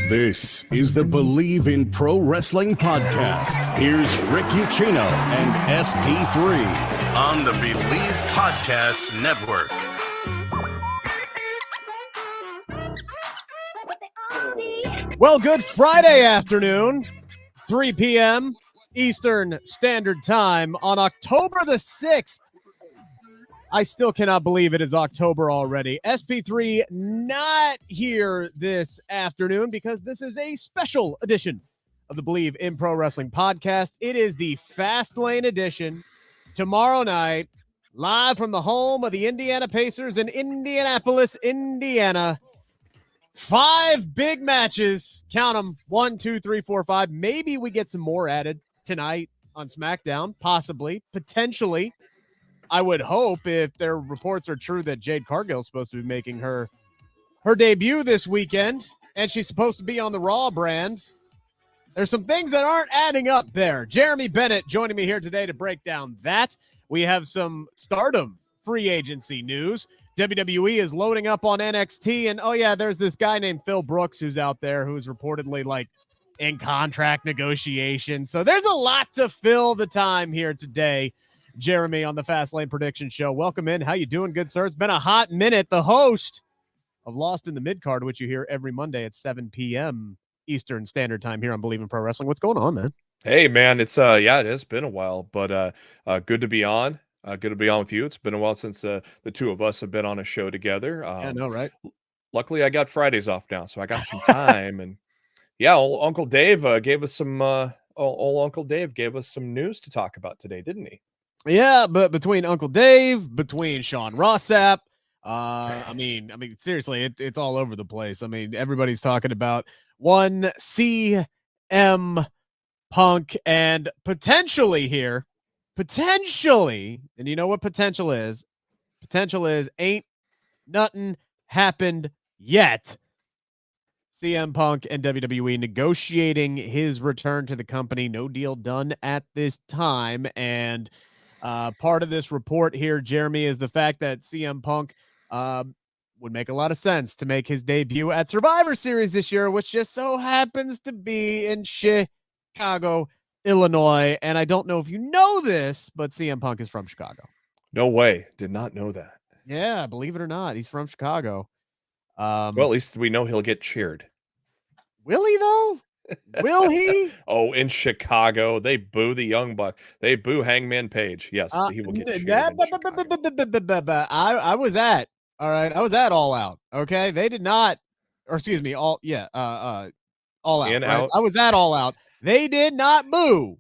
This is the Believe in Pro Wrestling podcast. Here's Rick Ucchino and SP3 on the Believe Podcast Network. Well, good Friday afternoon, 3 p.m. Eastern Standard Time on October the 6th. I still cannot believe it is October already. SP3 not here this afternoon because this is a special edition of the Believe in Pro Wrestling podcast. It is the Fastlane edition tomorrow night, live from the home of the Indiana Pacers in Indianapolis, Indiana. 5 big matches. Count them. 1, 2, 3, 4, 5. Maybe we get some more added tonight on SmackDown. Possibly. Potentially. I would hope, if their reports are true, that Jade Cargill is supposed to be making her debut this weekend, and she's supposed to be on the Raw brand. There's some things that aren't adding up there. Jeremy Bennett joining me here today to break down that. We have some Stardom free agency news. WWE is loading up on NXT, and oh yeah, there's this guy named Phil Brooks who's out there who's reportedly in contract negotiations. So there's a lot to fill the time here today. Jeremy on the Fastlane Prediction Show. Welcome in. How you doing, good sir? It's been a hot minute. The host of Lost in the Midcard, which you hear every Monday at 7 p.m. Eastern Standard Time here on Believe in Pro Wrestling. What's going on, man? Hey, man. It's it has been a while, but good to be on. Good to be on with you. It's been a while since the two of us have been on a show together. I know, right? Luckily, I got Fridays off now, so I got some time. And yeah, old Uncle Dave gave us some. Old Uncle Dave gave us some news to talk about today, didn't he? Yeah, but between Uncle Dave, between Sean Rossap, seriously, it's all over the place. I mean, everybody's talking about one CM Punk and potentially, and you know what potential is? Potential is ain't nothing happened yet. CM Punk and WWE negotiating his return to the company. No deal done at this time, and part of this report here, Jeremy, is the fact that CM Punk would make a lot of sense to make his debut at Survivor Series this year, which just so happens to be in Chicago, Illinois. And I don't know if you know this, but CM Punk is from Chicago. No way. Did not know that. Yeah, believe it or not, he's from Chicago. Well, at least we know he'll get cheered. Will he, though? Will he? Oh, in Chicago, they boo the Young Buck. They boo Hangman Page. Yes, he will get cheered. I was at All Out. Okay, they did not, or excuse me, All Out. Right? Out. I was at All Out. They did not boo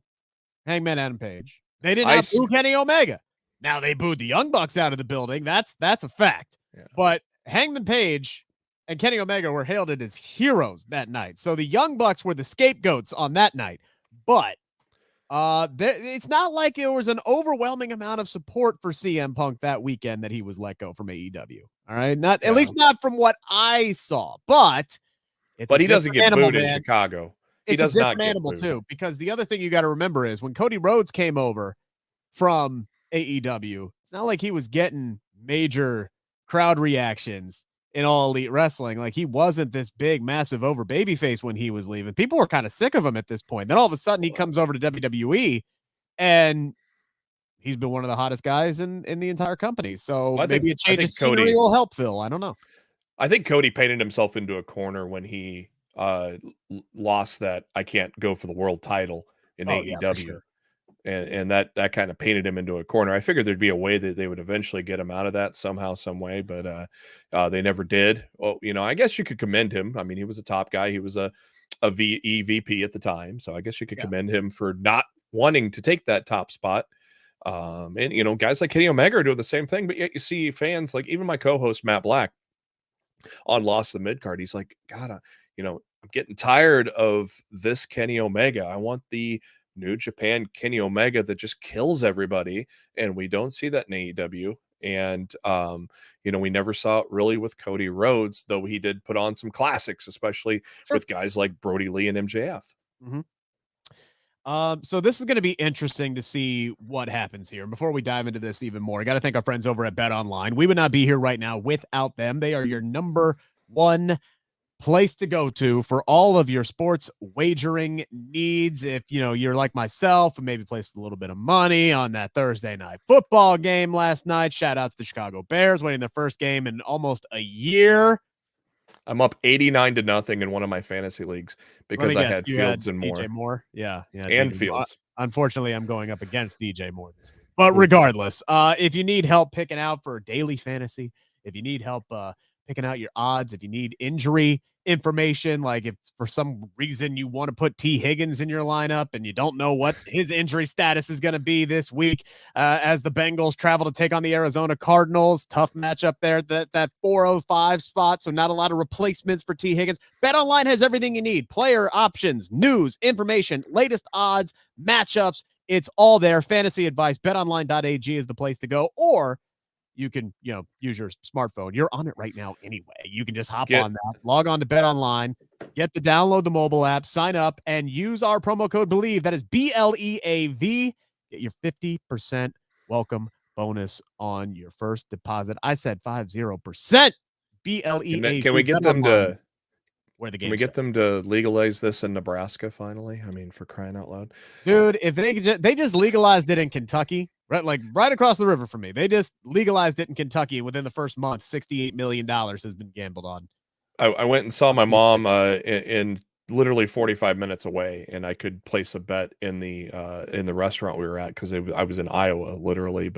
Hangman Adam Page. They did not boo Kenny Omega. Now they booed the Young Bucks out of the building. That's a fact. Yeah. But Hangman Page and Kenny Omega were hailed as heroes that night. So the Young Bucks were the scapegoats on that night. But it's not like there was an overwhelming amount of support for CM Punk that weekend that he was let go from AEW. All right, at least not from what I saw. But he doesn't get booed in Chicago. It's a different animal too, because the other thing you got to remember is when Cody Rhodes came over from AEW, it's not like he was getting major crowd reactions in All Elite Wrestling. Like, he wasn't this big, massive over babyface when he was leaving. People were kind of sick of him at this point. Then all of a sudden he comes over to WWE and he's been one of the hottest guys in the entire company. So maybe a change of scenery will help Phil. I don't know. I think Cody painted himself into a corner when he lost that I can't go for the world title in AEW. Yeah, for sure. And that kind of painted him into a corner. I figured there'd be a way that they would eventually get him out of that somehow, some way, but they never did. Well, I guess you could commend him. I mean, he was a top guy. He was a EVP at the time. So I guess you could commend him for not wanting to take that top spot. And guys like Kenny Omega are doing the same thing, but yet you see fans like even my co-host, Matt Black, on Lost the Midcard. He's like, God, I'm getting tired of this Kenny Omega. I want the New Japan Kenny Omega that just kills everybody, and we don't see that in AEW. And we never saw it really with Cody Rhodes, though he did put on some classics, especially with guys like Brody Lee and MJF. Mm-hmm. So this is going to be interesting to see what happens here. Before we dive into this even more, I got to thank our friends over at Bet Online. We would not be here right now without them. They are your number one place to go to for all of your sports wagering needs. If you're like myself and maybe placed a little bit of money on that Thursday night football game last night. Shout out to the Chicago Bears winning their first game in almost a year. I'm up 89-0 in one of my fantasy leagues because I had Fields and DJ Moore. Moore. Yeah. And DJ Fields. Unfortunately, I'm going up against DJ Moore this week. But regardless, if you need help picking out for daily fantasy, if you need help picking out your odds, if you need injury information, like if for some reason you want to put T. Higgins in your lineup and you don't know what his injury status is going to be this week as the Bengals travel to take on the Arizona Cardinals. Tough matchup there, that 405 spot, so not a lot of replacements for T. Higgins. BetOnline has everything you need. Player options, news, information, latest odds, matchups. It's all there. Fantasy advice, betonline.ag is the place to go, or you can, use your smartphone. You're on it right now anyway. You can just hop on that, log on to BetOnline, download the mobile app, sign up, and use our promo code BELIEVE. That is BLEAV. Get your 50% welcome bonus on your first deposit. I said 50%. BLEAV. Can we get them to where the game? Can we get them to legalize this in Nebraska finally? I mean, for crying out loud, dude! If they just legalized it in Kentucky. Right across the river from me. They just legalized it in Kentucky. Within the first month, $68 million has been gambled on. I went and saw my mom in literally 45 minutes away, and I could place a bet in the restaurant we were at because I was in Iowa, literally.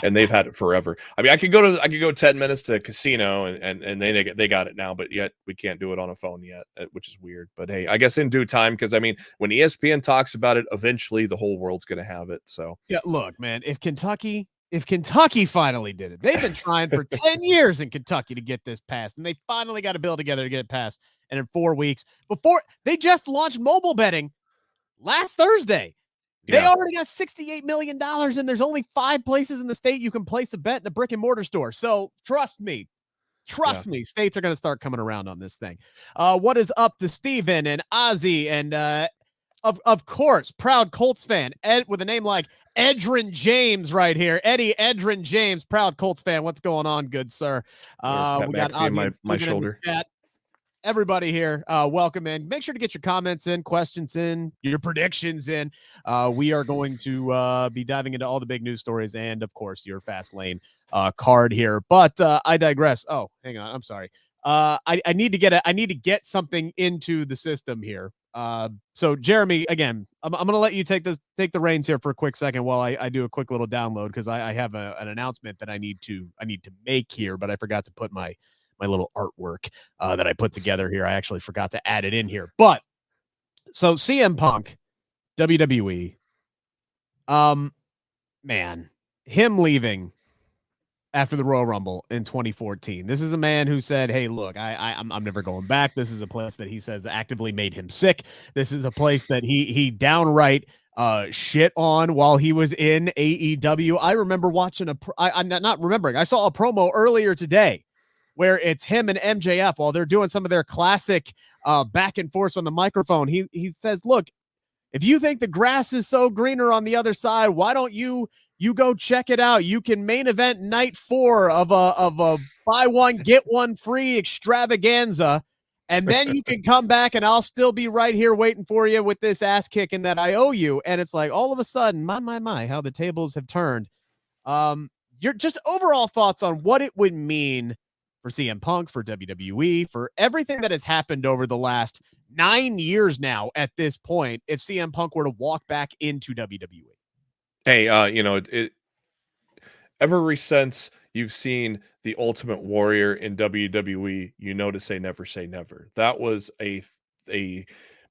And they've had it forever. I mean, I could go 10 minutes to a casino, and they got it now, but yet we can't do it on a phone yet, which is weird. But hey, I guess in due time, because I mean, when ESPN talks about it, eventually the whole world's gonna have it. So yeah, look, man, if Kentucky finally did it, they've been trying for 10 years in Kentucky to get this passed, and they finally got a bill together to get it passed. And in 4 weeks, before they just launched mobile betting last Thursday, they already got $68 million, and there's only 5 places in the state you can place a bet in a brick and mortar store. So trust me, states are going to start coming around on this thing. What is up to Steven and Ozzy and of course, proud Colts fan, Ed, with a name like Edrin James right here. Eddie Edrin James, proud Colts fan. What's going on, good sir? We got Ozzy in my shoulder. Everybody here, welcome in. Make sure to get your comments in, questions in, your predictions in. We are going to be diving into all the big news stories and, of course, your Fastlane card here. But I digress. Oh, hang on. I'm sorry. I need to get something into the system here. So Jeremy, again, I'm going to let you take the reins here for a quick second while I do a quick little download, because I have an announcement that I need to make here, but I forgot to put my little artwork that I put together here. I actually forgot to add it in here. But so CM Punk, WWE, man, him leaving after the Royal Rumble in 2014. This is a man who said, hey, look, I'm never going back. This is a place that he says actively made him sick. This is a place that he downright shit on while he was in AEW. I remember watching I saw a promo earlier today where it's him and MJF while they're doing some of their classic back and forth on the microphone. He says, look, if you think the grass is so greener on the other side, why don't you go check it out? You can main event night 4 of a buy one, get one free extravaganza. And then you can come back and I'll still be right here waiting for you with this ass kicking that I owe you. And it's like, all of a sudden, my, how the tables have turned. Your just overall thoughts on what it would mean for CM Punk, for WWE, for everything that has happened over the last 9 years now at this point, if CM Punk were to walk back into WWE. Hey, ever since you've seen the Ultimate Warrior in WWE, you know to say never. That was a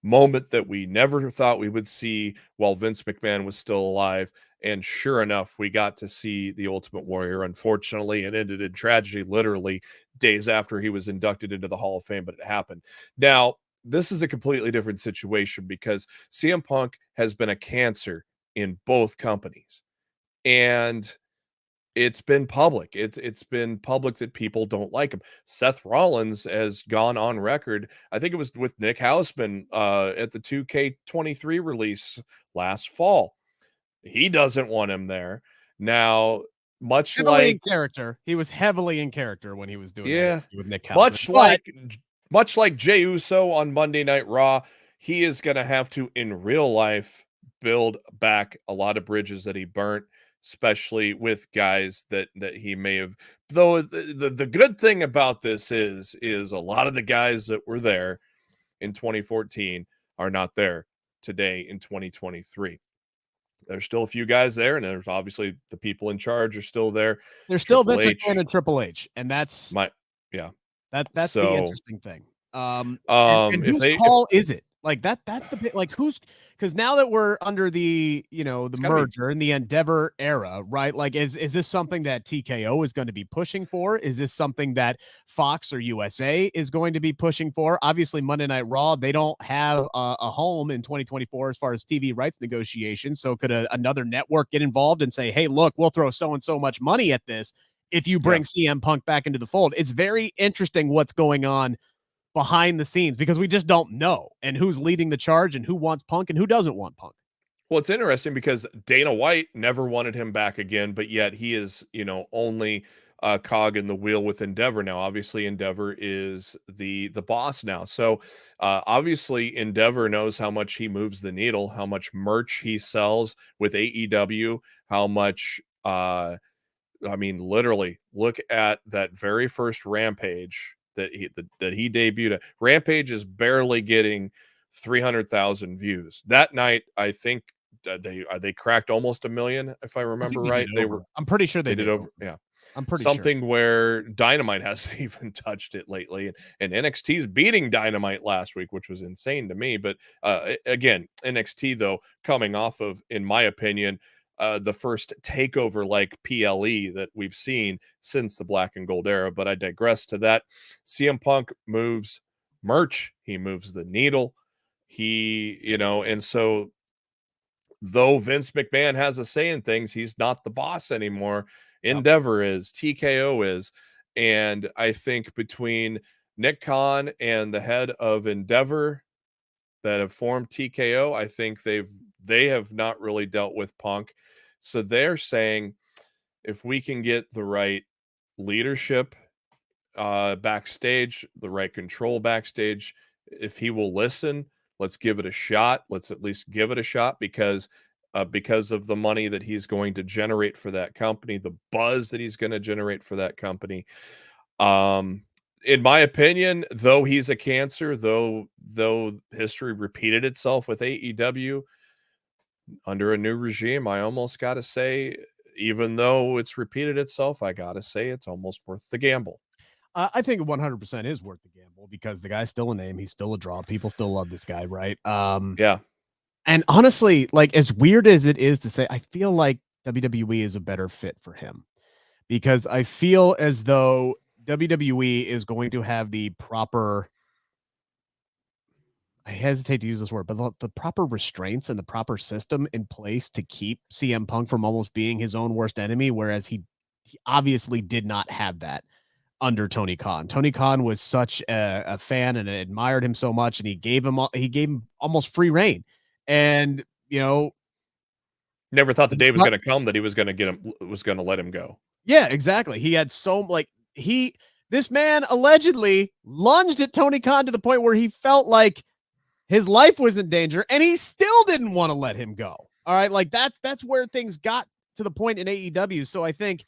moment that we never thought we would see while Vince McMahon was still alive. And sure enough, we got to see the Ultimate Warrior. Unfortunately, it ended in tragedy, literally days after he was inducted into the Hall of Fame, but it happened. Now, this is a completely different situation because CM Punk has been a cancer in both companies. And it's been public. It's been public that people don't like him. Seth Rollins has gone on record. I think it was with Nick Hausman at the 2K23 release last fall. He doesn't want him there. Now, He was heavily in character when he was doing that with Nick Hausman. much like Jey Uso on Monday Night Raw, he is going to have to, in real life, build back a lot of bridges that he burnt, especially with guys that he may have. Though the good thing about this is a lot of the guys that were there in 2014 are not there today in 2023. There's still a few guys there, and there's obviously the people in charge are still there. There's still Triple Vince H, McMahon and Triple H, and that's that's the interesting thing. And if whose they call is it? Like that's the bit. Like who's, because now that we're under the the merger and the Endeavor era, right? Like is this something that TKO is going to be pushing for? Is this something that Fox or USA is going to be pushing for? Obviously, Monday Night Raw, they don't have a home in 2024 as far as TV rights negotiations. So could another network get involved and say, hey, look, we'll throw so and so much money at this if you bring CM Punk back into the fold? It's very interesting what's going on behind the scenes, because we just don't know, and who's leading the charge and who wants Punk and who doesn't want Punk. Well, it's interesting because Dana White never wanted him back again, but yet he is, only a cog in the wheel with Endeavor now. Obviously, Endeavor is the boss now. So obviously, Endeavor knows how much he moves the needle, how much merch he sells with AEW, how much literally look at that very first Rampage that he debuted at. Rampage is barely getting 300,000 views. That night, I think they cracked almost 1 million, if I remember right. I'm pretty sure they did over. Yeah. I'm pretty something sure. Where Dynamite hasn't even touched it lately, and NXT's beating Dynamite last week, which was insane to me. But again, NXT though, coming off of, in my opinion, the first takeover like PLE that we've seen since the Black and Gold era. But I digress to that. CM Punk moves merch. He moves the needle. And so though Vince McMahon has a say in things, he's not the boss anymore. Endeavor is, TKO is. And I think between Nick Khan and the head of Endeavor that have formed TKO, I think they have not really dealt with Punk. So they're saying, if we can get the right leadership backstage, the right control backstage, if he will listen, let's give it a shot. Let's at least give it a shot, because of the money that he's going to generate for that company, the buzz that he's going to generate for that company. In my opinion, though he's a cancer, though history repeated itself with AEW under a new regime, I almost got to say, even though it's repeated itself, I got to say it's almost worth the gamble. I think 100% is worth the gamble, because the guy's still a name. He's still a draw. People still love this guy, right? Yeah. And honestly, like, as weird as it is to say, I feel like WWE is a better fit for him, because I feel as though WWE is going to have the proper, I hesitate to use this word, but the proper restraints and the proper system in place to keep CM Punk from almost being his own worst enemy, whereas he obviously did not have that under Tony Khan. Tony Khan was such a fan and admired him so much, and he gave him almost free reign. And never thought the day was going to come that he was going to let him go. Yeah, exactly. He had this man allegedly lunged at Tony Khan to the point where he felt like his life was in danger, and he still didn't want to let him go. All right, like that's where things got to the point in AEW. So I think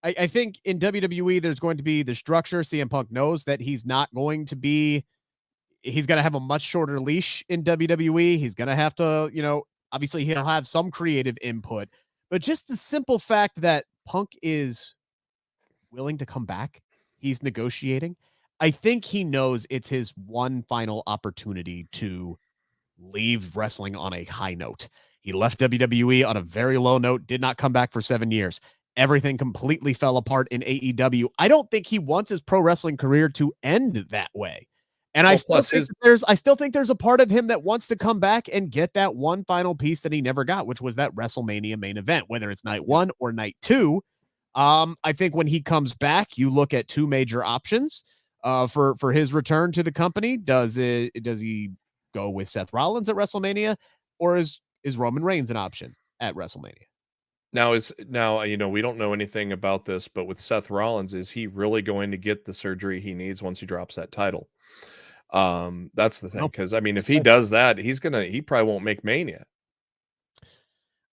in WWE there's going to be the structure. CM Punk knows that he's going to have a much shorter leash in WWE. He's going to have to, obviously he'll have some creative input, but just the simple fact that Punk is willing to come back, he's negotiating. I think he knows it's his one final opportunity to leave wrestling on a high note. He left WWE on a very low note, did not come back for 7 years. Everything completely fell apart in AEW. I don't think he wants his pro wrestling career to end that way. And I still think there's a part of him that wants to come back and get that one final piece that he never got, which was that WrestleMania main event, whether it's night 1 or night 2. I think when he comes back, you look at two major options for his return to the company. Does he go with Seth Rollins at WrestleMania, or is Roman Reigns an option at WrestleMania? Now, we don't know anything about this, but with Seth Rollins, is he really going to get the surgery he needs once he drops that title? That's the thing. Nope. Because I mean, if That's he it. does that, he probably won't make Mania.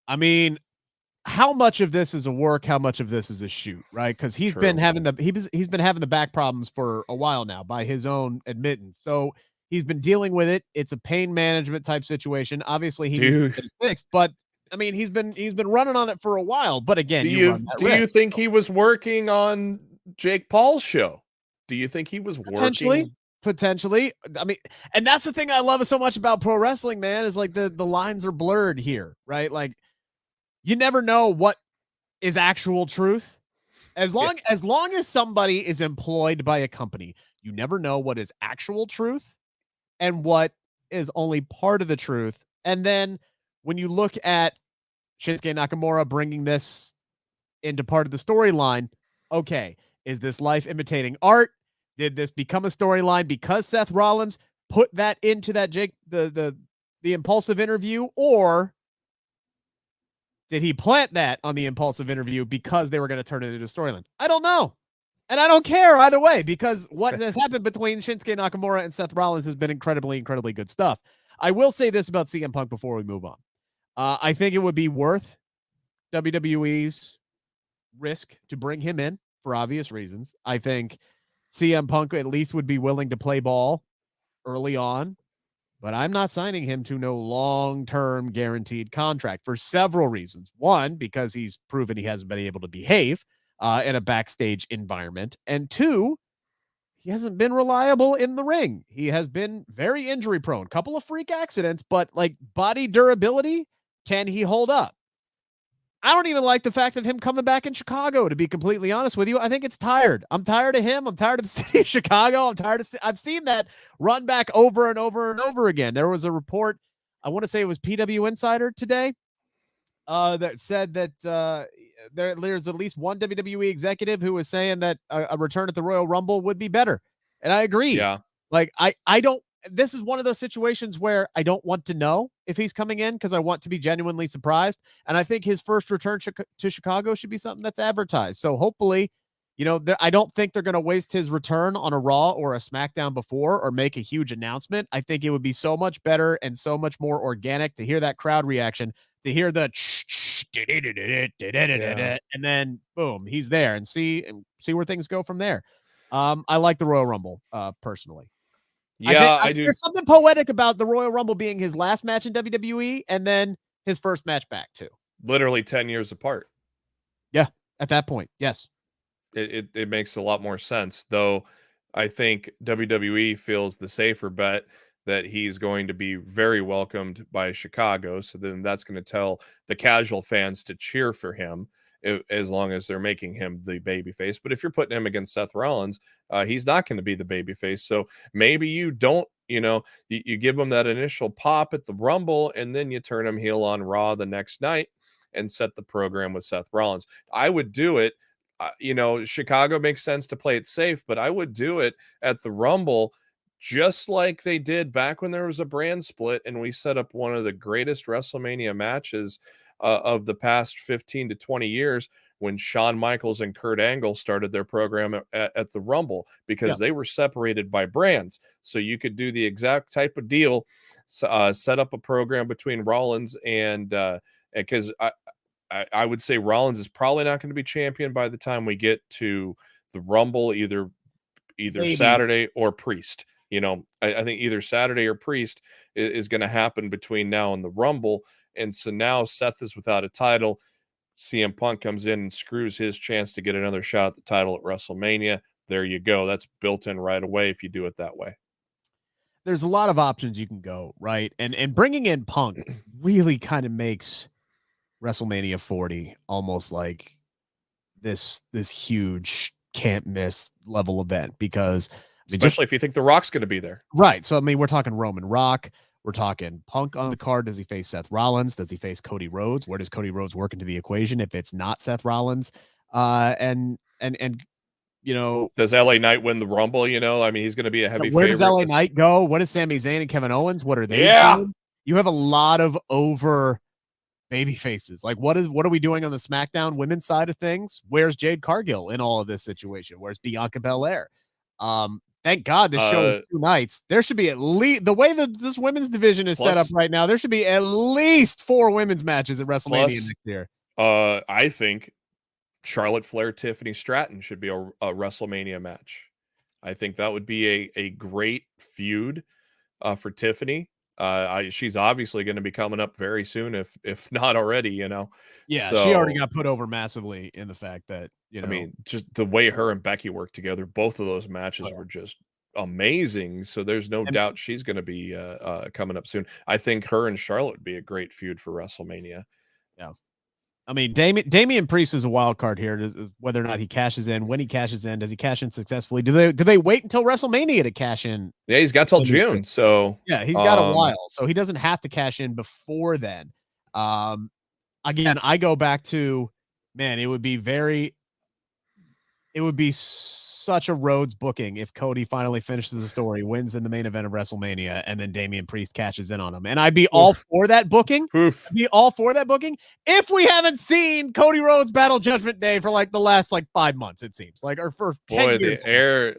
I mean, how much of this is a work? How much of this is a shoot? Right? Because he's been True. having he's been having the back problems for a while now, by his own admittance. So he's been dealing with it. It's a pain management type situation. Obviously, he needs to get it fixed. But I mean, he's been running on it for a while. But again, you run that Do you risk. think So he was working on Jake Paul's show? Do you think he was working? Potentially. I mean, and that's the thing I love so much about pro wrestling, man, is like the lines are blurred here, right? Like you never know what is actual truth. As long as somebody is employed by a company, you never know what is actual truth and what is only part of the truth. And then when you look at Shinsuke Nakamura bringing this into part of the storyline, okay, is this life imitating art? Did this become a storyline because Seth Rollins put that into that the impulsive interview, or did he plant that on the impulsive interview because they were going to turn it into a storyline? I don't know. And I don't care either way, because what has happened between Shinsuke Nakamura and Seth Rollins has been incredibly, incredibly good stuff. I will say this about CM Punk before we move on. I think it would be worth WWE's risk to bring him in for obvious reasons. I think CM Punk at least would be willing to play ball early on, but I'm not signing him to no long-term guaranteed contract for several reasons. One, because he's proven he hasn't been able to behave in a backstage environment. And two, he hasn't been reliable in the ring. He has been very injury prone, couple of freak accidents, but like body durability, can he hold up? I don't even like the fact of him coming back in Chicago, to be completely honest with you. I think it's tired. I'm tired of him. I'm tired of the city of Chicago. I've seen that run back over and over and over again. There was a report, I want to say it was PW Insider today, that said that there's at least one WWE executive who was saying that a return at the Royal Rumble would be better. And I agree. Yeah. Like, I don't, this is one of those situations where I don't want to know if he's coming in because I want to be genuinely surprised. And I think his first return to Chicago should be something that's advertised. So hopefully, I don't think they're going to waste his return on a Raw or a SmackDown before or make a huge announcement. I think it would be so much better and so much more organic to hear that crowd reaction, to hear the and then boom, he's there, and see where things go from there. I like the Royal Rumble personally. Yeah, I do. There's something poetic about the Royal Rumble being his last match in WWE and then his first match back too. Literally 10 years apart. Yeah, at that point, yes. It makes a lot more sense, though. I think WWE feels the safer bet that he's going to be very welcomed by Chicago. So then that's going to tell the casual fans to cheer for him as long as they're making him the babyface. But if you're putting him against Seth Rollins, he's not going to be the babyface. So maybe you don't, you give him that initial pop at the Rumble and then you turn him heel on Raw the next night and set the program with Seth Rollins. I would do it. Chicago makes sense to play it safe, but I would do it at the Rumble just like they did back when there was a brand split and we set up one of the greatest WrestleMania matches of the past 15 to 20 years when Shawn Michaels and Kurt Angle started their program at the Rumble, because they were separated by brands. So you could do the exact type of deal, set up a program between Rollins and because I would say Rollins is probably not going to be champion by the time we get to the Rumble, either Maybe. Saturday or Priest. I think either Saturday or Priest is going to happen between now and the Rumble. And so now Seth is without a title. CM Punk comes in and screws his chance to get another shot at the title at WrestleMania. There you go. That's built in right away if you do it that way. There's a lot of options you can go, right? And bringing in Punk really kind of makes WrestleMania 40 almost like this huge can't miss level event, because especially if you think The Rock's going to be there. Right. So, we're talking Roman Rock. We're talking Punk on the card. Does he face Seth Rollins? Does he face Cody Rhodes? Where does Cody Rhodes work into the equation if it's not Seth Rollins? And does LA Knight win the Rumble? He's going to be a heavy favorite. Where does LA Knight go? What is Sami Zayn and Kevin Owens? What are they doing? You have a lot of over baby faces. Like, what are we doing on the SmackDown women's side of things? Where's Jade Cargill in all of this situation? Where's Bianca Belair? Thank God this show is 2 nights. There should be at least, the way that this women's division is set up right now, there should be at least 4 women's matches at WrestleMania next year. I think Charlotte Flair, Tiffany Stratton should be a WrestleMania match. I think that would be a great feud for Tiffany. She's obviously going to be coming up very soon, if not already, Yeah, so, she already got put over massively in the fact that, I mean, just the way her and Becky worked together, both of those matches were just amazing. So there's no doubt she's going to be coming up soon. I think her and Charlotte would be a great feud for WrestleMania. Yeah. I mean, Damian Priest is a wild card here, whether or not he cashes in. When he cashes in, does he cash in successfully? Do they wait until WrestleMania to cash in? Yeah, he's got till June, so yeah, he's got a while, so he doesn't have to cash in before then. Again, I go back to, man, it would be such a Rhodes booking if Cody finally finishes the story, wins in the main event of WrestleMania, and then Damian Priest cashes in on him. And I'd be all for that booking. I'd be all for that booking if we haven't seen Cody Rhodes Battle Judgment Day for like the last 5 months, it seems like, or for 10 years.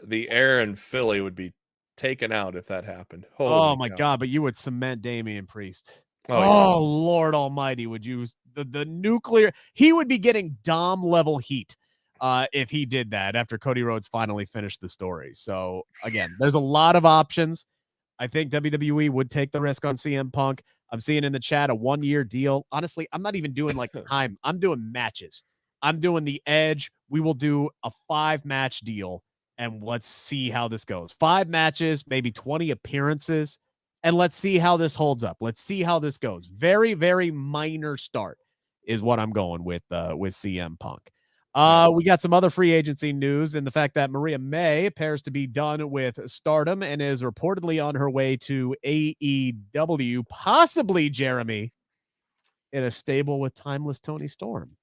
The air in Philly would be taken out if that happened. Oh my God, but you would cement Damian Priest. Oh, yeah. Lord Almighty, would you the nuclear? He would be getting Dom level heat if he did that after Cody Rhodes finally finished the story. So again, there's a lot of options. I think WWE would take the risk on CM Punk. I'm seeing in the chat a 1-year deal. Honestly, I'm not even doing time. I'm doing matches. I'm doing the Edge. We will do a 5-match deal, and let's see how this goes. 5 matches, maybe 20 appearances, and let's see how this holds up. Let's see how this goes. Very, very minor start is what I'm going with CM Punk. We got some other free agency news, and the fact that Maria May appears to be done with Stardom and is reportedly on her way to AEW, possibly, Jeremy, in a stable with Timeless Tony Storm.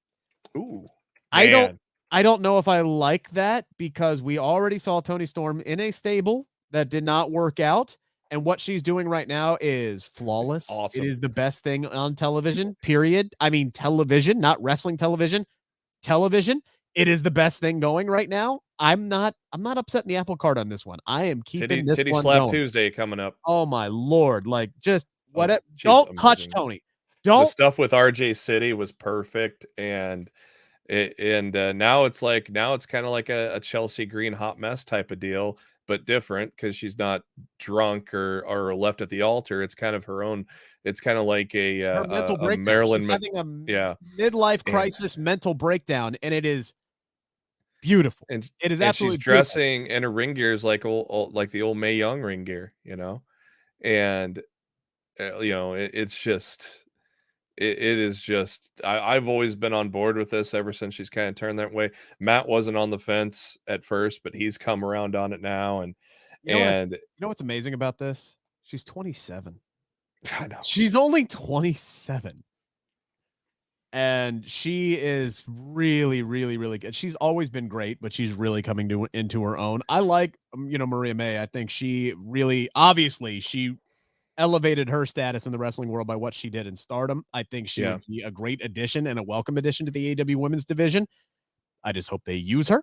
Ooh, man. I don't know if I like that, because we already saw Tony Storm in a stable that did not work out. And what she's doing right now is flawless. Awesome. It is the best thing on television, period. I mean, television, not wrestling television. Television. It is the best thing going right now. I'm not upsetting the apple cart on this one. I am keeping this Titty one Slap going. Tuesday coming up. Oh my Lord. Just don't amazing. Touch Tony. Don't. The stuff with RJ City was perfect. And now it's kind of like a Chelsea Green hot mess type of deal, but different, because she's not drunk or left at the altar. It's kind of her own. It's kind of like a mental breakdown. Marilyn. She's having a midlife crisis mental breakdown, and it is beautiful. And it is absolutely she's dressing in her ring gears like the old Mae Young ring gear, and it's just. It is just, I've always been on board with this ever since she's kind of turned that way. Matt wasn't on the fence at first, but he's come around on it now. And you know what's amazing about this? She's 27. I know. She's only 27. And she is really, really, really good. She's always been great, but she's really coming into her own. I like, Maria May. I think she really, obviously, she elevated her status in the wrestling world by what she did in Stardom. I think she would be a great addition and a welcome addition to the AEW women's division. I just hope they use her.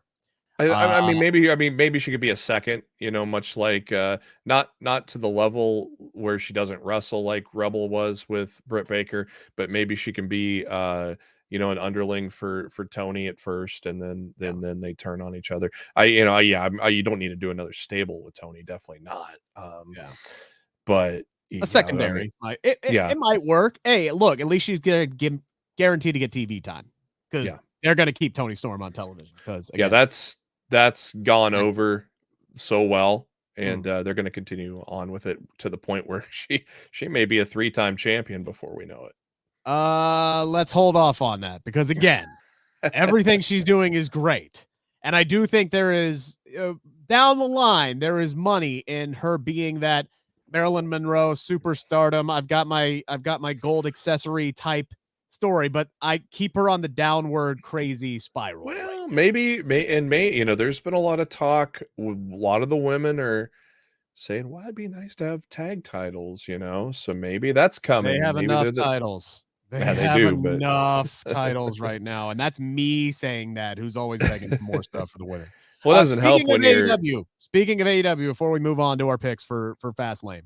I mean, maybe she could be a second, much like not to the level where she doesn't wrestle like Rebel was with Britt Baker, but maybe she can be an underling for Tony at first, and then they turn on each other. You don't need to do another stable with Tony, definitely not. But a secondary, it might work. Hey, look, at least she's gonna guaranteed to get TV time, because they're gonna keep Tony Storm on television. Because that's gone over so well, and they're gonna continue on with it to the point where she may be a 3-time champion before we know it. Let's hold off on that, because again, everything she's doing is great, and I do think there is down the line there is money in her being that Marilyn Monroe superstardom. I've got my gold accessory type story, but I keep her on the downward crazy spiral. Well, maybe there's been a lot of talk. A lot of the women are saying, "Well, it'd be nice to have tag titles," So maybe that's coming. They have enough titles. They have enough titles right now, and that's me saying that, who's always begging for more stuff for the women. Well, it doesn't help when you're. Speaking of AEW, before we move on to our picks for Fastlane,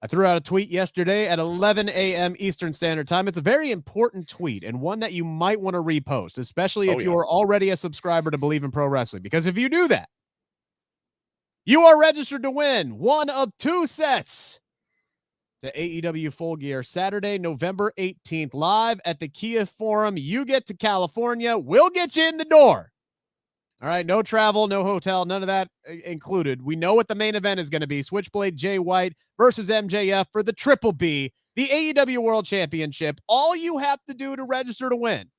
I threw out a tweet yesterday at 11 a.m. Eastern Standard Time. It's a very important tweet and one that you might want to repost, especially if you are already a subscriber to Believe in Pro Wrestling. Because if you do that, you are registered to win one of 2 sets to AEW Full Gear Saturday, November 18th, live at the Kia Forum. You get to California. We'll get you in the door. All right, no travel, no hotel, none of that included. We know what the main event is going to be. Switchblade Jay White versus MJF for the Triple B, the AEW World Championship. All you have to do to register to win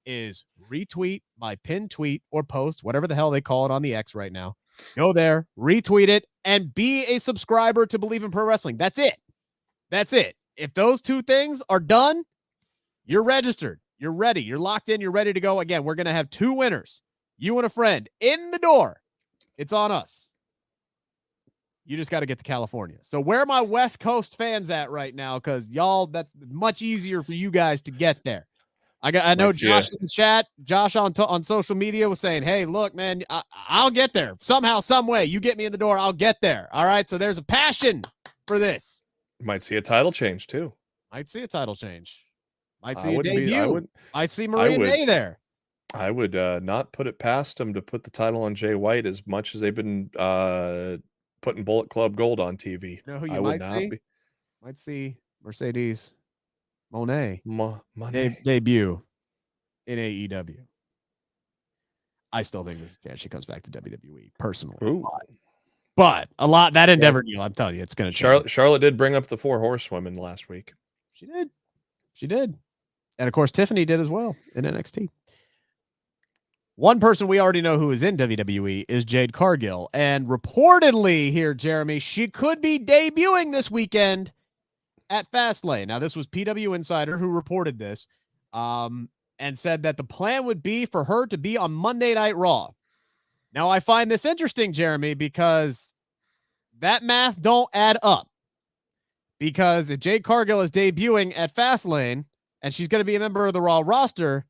is retweet my pinned tweet or post, whatever the hell they call it on the X right now. Go there, retweet it, and be a subscriber to Believe in Pro Wrestling. That's it. That's it. If those 2 things are done, you're registered. You're ready. You're locked in. You're ready to go. Again, we're going to have 2 winners. You and a friend in the door. It's on us. You just got to get to California. So where are my West Coast fans at right now? Because y'all, that's much easier for you guys to get there. I know Josh in the chat, Josh on social media was saying, hey, look, man, I'll get there. Somehow, some way, you get me in the door, I'll get there. All right, so there's a passion for this. Might see a title change, too. Might see a title change. Might see a debut. Might see Maria Day there. I would not put it past them to put the title on Jay White as much as they've been putting Bullet Club Gold on TV. You know who you might see? Might see Mercedes Moné debut in AEW. I still think there's a chance she comes back to WWE personally. But a lot that Endeavor deal, I'm telling you, it's going to change. Charlotte did bring up the 4 horsewomen last week. She did. And of course, Tiffany did as well in NXT. One person we already know who is in WWE is Jade Cargill. And reportedly here, Jeremy, she could be debuting this weekend at Fastlane. Now, this was PW Insider who reported this and said that the plan would be for her to be on Monday Night Raw. Now, I find this interesting, Jeremy, because that math don't add up. Because if Jade Cargill is debuting at Fastlane and she's going to be a member of the Raw roster,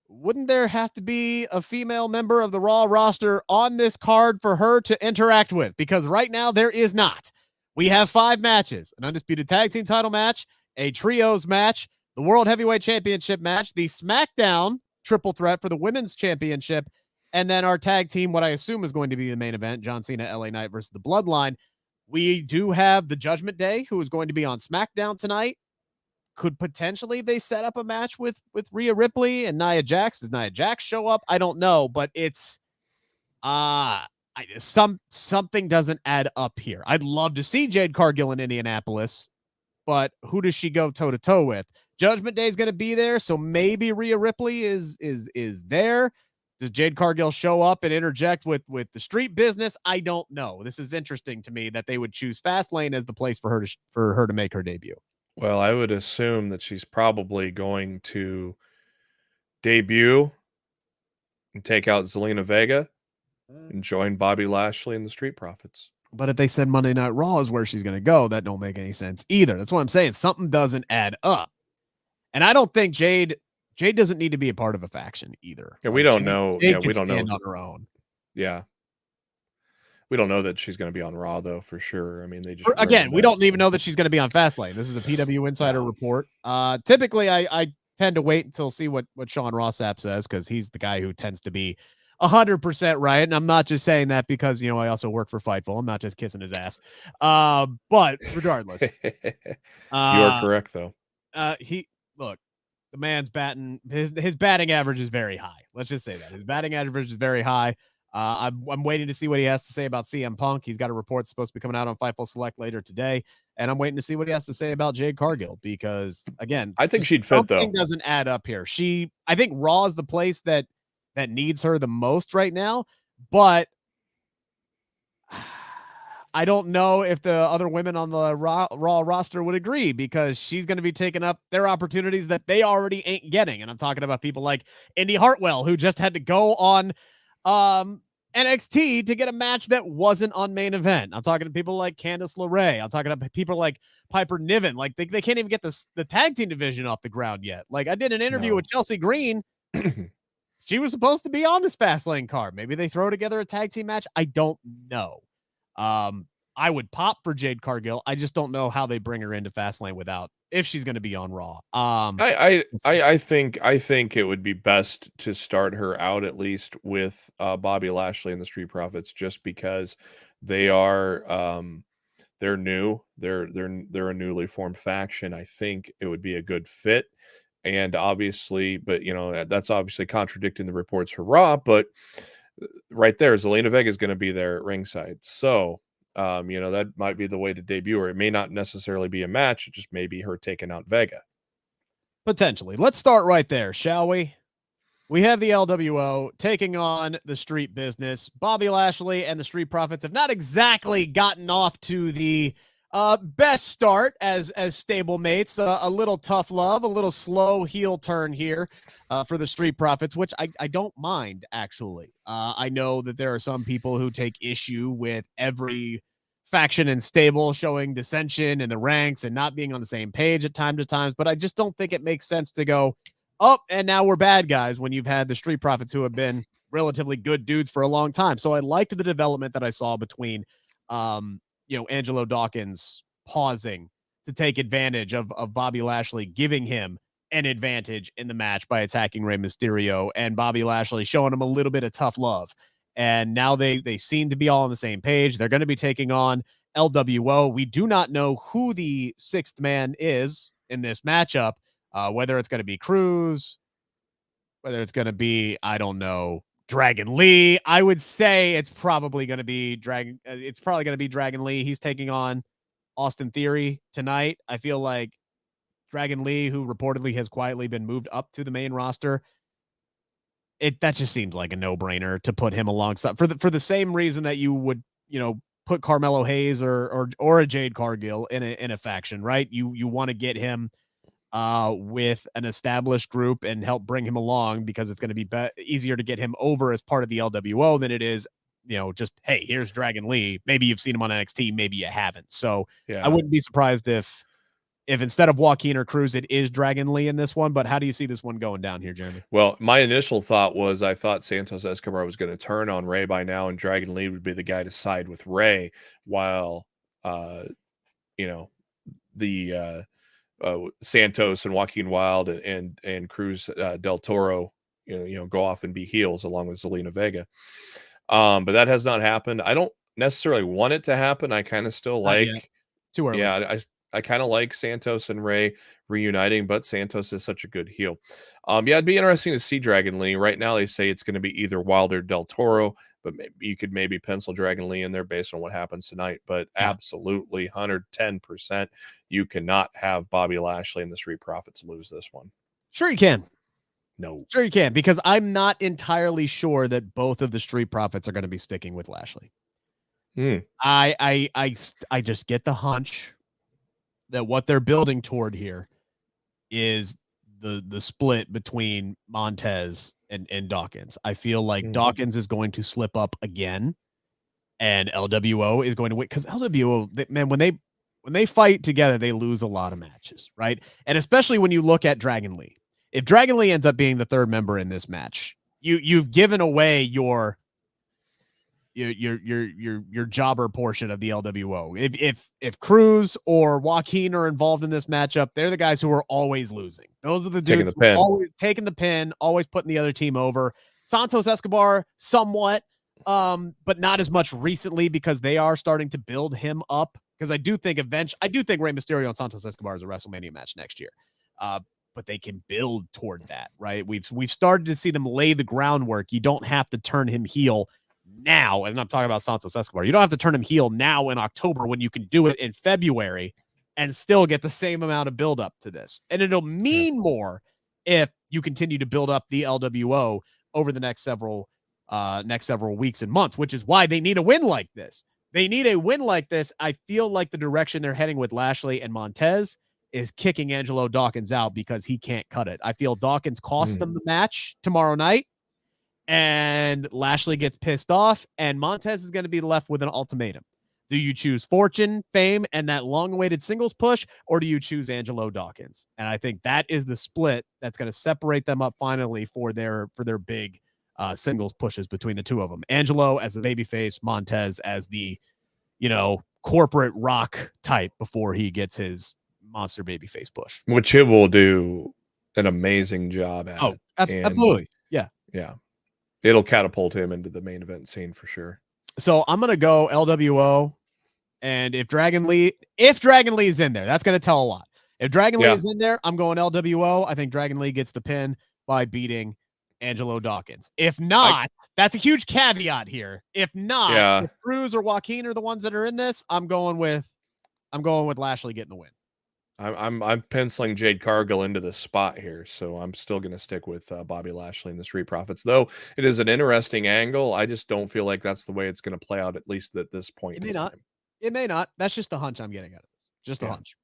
wouldn't there have to be a female member of the Raw roster on this card for her to interact with? Because right now there is not. We have 5 matches, an undisputed tag team title match, a trios match, the World Heavyweight Championship match, the SmackDown triple threat for the Women's Championship, and then our tag team, what I assume is going to be the main event, John Cena, L.A. Knight versus the Bloodline. We do have the Judgment Day, who is going to be on SmackDown tonight. Could potentially they set up a match with Rhea Ripley and Nia Jax? Does Nia Jax show up? I don't know, but it's something doesn't add up here. I'd love to see Jade Cargill in Indianapolis, but who does she go toe to toe with? Judgment Day is going to be there, so maybe Rhea Ripley is there. Does Jade Cargill show up and interject with the street business? I don't know. This is interesting to me that they would choose Fastlane as the place for her to make her debut. Well, I would assume that she's probably going to debut and take out Zelina Vega and join Bobby Lashley and the Street Profits. But if they said Monday Night Raw is where she's going to go, that don't make any sense either. That's what I'm saying. Something doesn't add up. And I don't think Jade doesn't need to be a part of a faction either. Yeah, we don't know. Jade we don't know on her own. Yeah. We don't know that she's going to be on Raw, though, for sure. I mean, they just again, we don't even know that she's going to be on Fastlane. This is a PW Insider report. Typically, I tend to wait until see what Sean Rossap says because he's the guy who tends to be 100% right. And I'm not just saying that because I also work for Fightful. I'm not just kissing his ass. But regardless, you are correct, though. The man's batting his batting average is very high. Let's just say that his batting average is very high. I'm waiting to see what he has to say about CM Punk. He's got a report that's supposed to be coming out on Fightful Select later today, and I'm waiting to see what he has to say about Jade Cargill because, again, I think she'd fit though. Something doesn't add up here. I think Raw is the place that needs her the most right now, but I don't know if the other women on the Raw roster would agree because she's going to be taking up their opportunities that they already ain't getting, and I'm talking about people like Indy Hartwell who just had to go on NXT to get a match that wasn't on main event. I'm talking to people like Candice LeRae. I'm talking about people like Piper Niven. Like they can't even get the tag team division off the ground yet. Like I did an interview with Chelsea Green. she was supposed to be on this Fastlane card. Maybe they throw together a tag team match. I don't know. I would pop for Jade Cargill. I just don't know how they bring her into Fastlane without, if she's going to be on Raw. I think it would be best to start her out at least with Bobby Lashley and the Street Profits, just because they are they're new. They're a newly formed faction. I think it would be a good fit. And obviously, but that's obviously contradicting the reports for Raw, but right there, Zelina Vega is going to be there at ringside. So that might be the way to debut her. It may not necessarily be a match. It just may be her taking out Vega. Potentially. Let's start right there, shall we? We have the LWO taking on the Street Business. Bobby Lashley and the Street Profits have not exactly gotten off to the best start as stablemates. A little tough love, a little slow heel turn here for the Street Profits, which I don't mind, actually. I know that there are some people who take issue with every faction and stable showing dissension in the ranks and not being on the same page at times, but I just don't think it makes sense to go, oh, and now we're bad guys when you've had the Street Profits who have been relatively good dudes for a long time. So I liked the development that I saw between Angelo Dawkins pausing to take advantage of Bobby Lashley, giving him an advantage in the match by attacking Rey Mysterio, and Bobby Lashley showing him a little bit of tough love. And now they seem to be all on the same page. They're going to be taking on LWO. We do not know who the sixth man is in this matchup, whether it's going to be Cruz, whether it's going to be, I don't know, Dragon Lee. I would say it's probably going to be Dragon Lee. He's taking on Austin Theory tonight. I feel like Dragon Lee, who reportedly has quietly been moved up to the main roster, that just seems like a no-brainer to put him alongside for the same reason that you would, put Carmelo Hayes or a Jade Cargill in a faction, right? You want to get him with an established group and help bring him along, because it's going to be easier to get him over as part of the LWO than it is, just, hey, here's Dragon Lee. Maybe you've seen him on NXT, maybe you haven't. So yeah. I wouldn't be surprised if instead of Joaquin or Cruz, it is Dragon Lee in this one. But how do you see this one going down here, Jeremy? Well, my initial thought was I thought Santos Escobar was going to turn on Rey by now, and Dragon Lee would be the guy to side with Rey, while Santos and Joaquin Wilde and Cruz del Toro, go off and be heels along with Zelina Vega. But that has not happened. I don't necessarily want it to happen. I kind of still like too early. Yeah, I kind of like Santos and Rey reuniting, but Santos is such a good heel. It'd be interesting to see Dragon Lee. Right now, they say it's going to be either Wilder or Del Toro, but you could maybe pencil Dragon Lee in there based on what happens tonight. But absolutely, 110%, you cannot have Bobby Lashley and the Street Profits lose this one. Sure you can. No. Sure you can, because I'm not entirely sure that both of the Street Profits are going to be sticking with Lashley. I just get the hunch that what they're building toward here is the split between Montez and Dawkins. I feel like Dawkins is going to slip up again, and LWO is going to win, because LWO, man, when they fight together, they lose a lot of matches, right? And especially when you look at Dragon Lee. If Dragon Lee ends up being the third member in this match, you've given away your jobber portion of the LWO. If Cruz or Joaquin are involved in this matchup, they're the guys who are always losing. Those are the dudes who are always taking the pin, always putting the other team over. Santos Escobar, somewhat, but not as much recently, because they are starting to build him up. Because I do think Rey Mysterio and Santos Escobar is a WrestleMania match next year. But they can build toward that, right? We've started to see them lay the groundwork. You don't have to turn him heel now, and I'm talking about Santos Escobar. You don't have to turn him heel now in October when you can do it in February and still get the same amount of build up to this. And it'll mean more if you continue to build up the LWO over the next several weeks and months, which is why they need a win like this. They need a win like this. I feel like the direction they're heading with Lashley and Montez is kicking Angelo Dawkins out, because he can't cut it. I feel Dawkins costs them the match tomorrow night, and Lashley gets pissed off, and Montez is going to be left with an ultimatum. Do you choose fortune, fame, and that long-awaited singles push, or do you choose Angelo Dawkins? And I think that is the split that's going to separate them up finally for their big singles pushes between the two of them. Angelo as the babyface, Montez as the, corporate Rock type before he gets his monster babyface push. Which he will do an amazing job at. Oh, absolutely. Yeah. Yeah. It'll catapult him into the main event scene for sure. So I'm going to go LWO. And if Dragon Lee is in there, that's going to tell a lot. If Dragon Lee is in there, I'm going LWO. I think Dragon Lee gets the pin by beating Angelo Dawkins. If not, that's a huge caveat here. If not, if Cruz or Joaquin are the ones that are in this, I'm going with Lashley getting the win. I'm penciling Jade Cargill into the spot here, so I'm still going to stick with Bobby Lashley and the Street Profits. Though it is an interesting angle, I just don't feel like that's the way it's going to play out, at least at this point. It may not. That's just the hunch I'm getting at it. Just a hunch.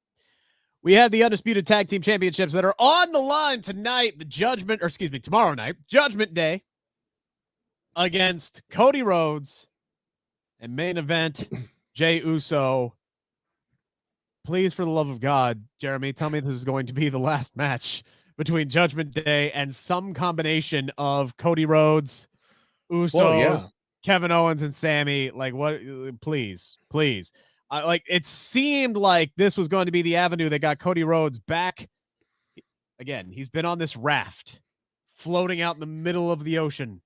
We have the Undisputed Tag Team Championships that are on the line tonight. Tomorrow night, Judgment Day against Cody Rhodes and main event Jey Uso. Please, for the love of God, Jeremy, tell me this is going to be the last match between Judgment Day and some combination of Cody Rhodes, Usos, Kevin Owens, and Sammy. Like, what? Please. It seemed like this was going to be the avenue that got Cody Rhodes back. Again, he's been on this raft floating out in the middle of the ocean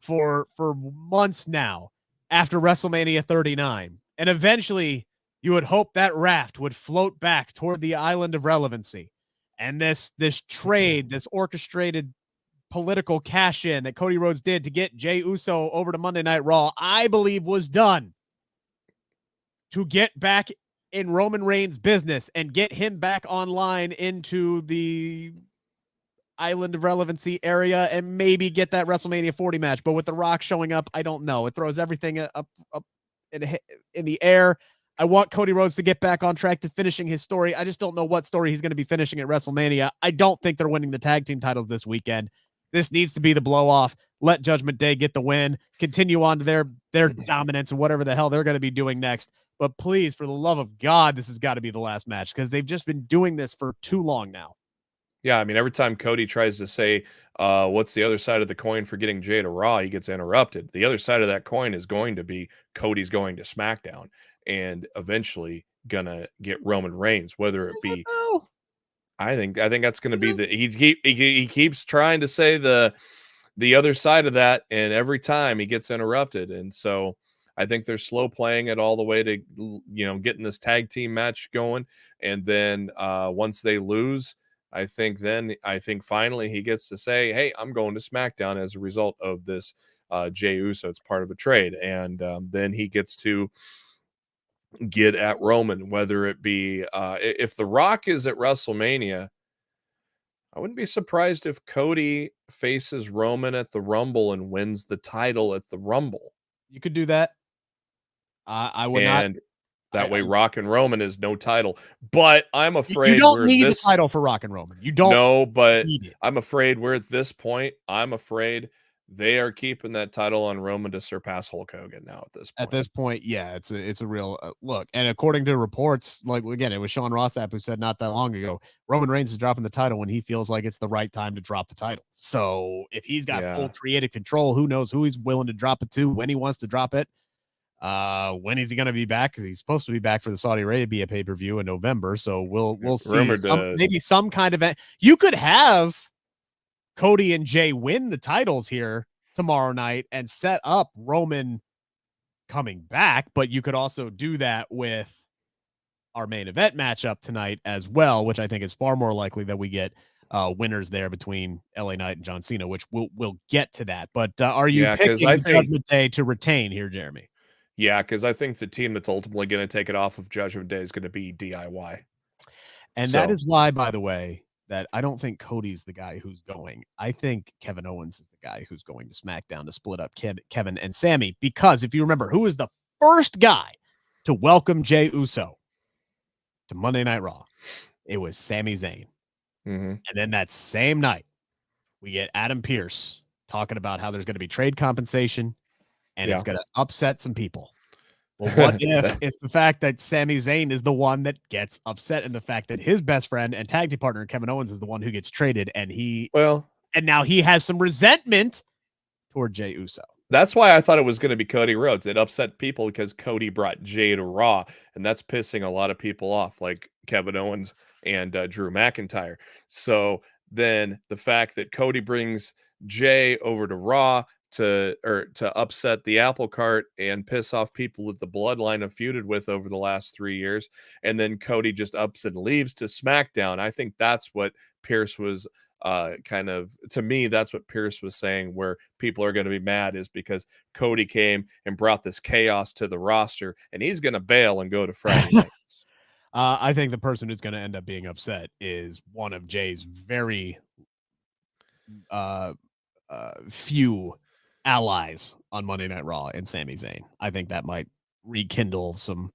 for months now after WrestleMania 39. And eventually you would hope that raft would float back toward the island of relevancy. And this trade, this orchestrated political cash-in that Cody Rhodes did to get Jey Uso over to Monday Night Raw, I believe was done to get back in Roman Reigns' business and get him back online into the island of relevancy area and maybe get that WrestleMania 40 match. But with The Rock showing up, I don't know. It throws everything up in the air. I want Cody Rhodes to get back on track to finishing his story. I just don't know what story he's going to be finishing at WrestleMania. I don't think they're winning the tag team titles this weekend. This needs to be the blow off. Let Judgment Day get the win, continue on to their dominance and whatever the hell they're going to be doing next. But please, for the love of God, this has got to be the last match because they've just been doing this for too long now. Yeah, I mean, every time Cody tries to say, what's the other side of the coin for getting Jey to Raw, he gets interrupted. The other side of that coin is going to be Cody's going to SmackDown and eventually gonna get Roman Reigns, whether it be. I think that's going to be he keeps trying to say the other side of that, and every time he gets interrupted, and so I think they're slow playing it all the way to getting this tag team match going, and then once they lose, I think finally he gets to say, "Hey, I'm going to SmackDown as a result of this Jey Uso. It's part of a trade," and then he gets to get at Roman, whether it be if The Rock is at WrestleMania, I wouldn't be surprised if Cody faces Roman at the Rumble and wins the title at the Rumble. You could do that. I would not. And that way Rock and Roman is no title. But I'm afraid you don't need the title for Rock and Roman. You don't. No, but I'm afraid we're at this point. I'm afraid they are keeping that title on Roman to surpass Hulk Hogan now at this point. At this point, yeah, it's a real look. And according to reports, like again, it was Sean Rossap who said not that long ago, Roman Reigns is dropping the title when he feels like it's the right time to drop the title. So if he's got full creative control, who knows who he's willing to drop it to, when he wants to drop it. When is he going to be back? He's supposed to be back for the Saudi Arabia pay-per-view in November. So we'll see. Maybe some kind of you could have Cody and Jey win the titles here tomorrow night and set up Roman coming back, but you could also do that with our main event matchup tonight as well, which I think is far more likely that we get winners there between LA Knight and John Cena, which we'll get to that. But are you picking Judgment Day to retain here, Jeremy? Yeah, because I think the team that's ultimately going to take it off of Judgment Day is going to be DIY. And that is why, by the way, that I don't think Cody's the guy who's going. I think Kevin Owens is the guy who's going to SmackDown to split up Kevin and Sammy. Because if you remember, who was the first guy to welcome Jey Uso to Monday Night Raw? It was Sami Zayn. Mm-hmm. And then that same night, we get Adam Pearce talking about how there's going to be trade compensation and it's going to upset some people. Well, what if it's the fact that Sami Zayn is the one that gets upset, and the fact that his best friend and tag team partner Kevin Owens is the one who gets traded, and now he has some resentment toward Jey Uso. That's why I thought it was going to be Cody Rhodes. It upset people because Cody brought Jey to Raw, and that's pissing a lot of people off, like Kevin Owens and Drew McIntyre. So then the fact that Cody brings Jey over to Raw to upset the apple cart and piss off people that the Bloodline have feuded with over the last 3 years, and then Cody just ups and leaves to SmackDown. I think that's what Pierce was to me, that's what Pierce was saying, where people are going to be mad is because Cody came and brought this chaos to the roster, and he's going to bail and go to Friday nights. I think the person who's going to end up being upset is one of Jay's very few allies on Monday Night Raw and Sami Zayn. I think that might rekindle some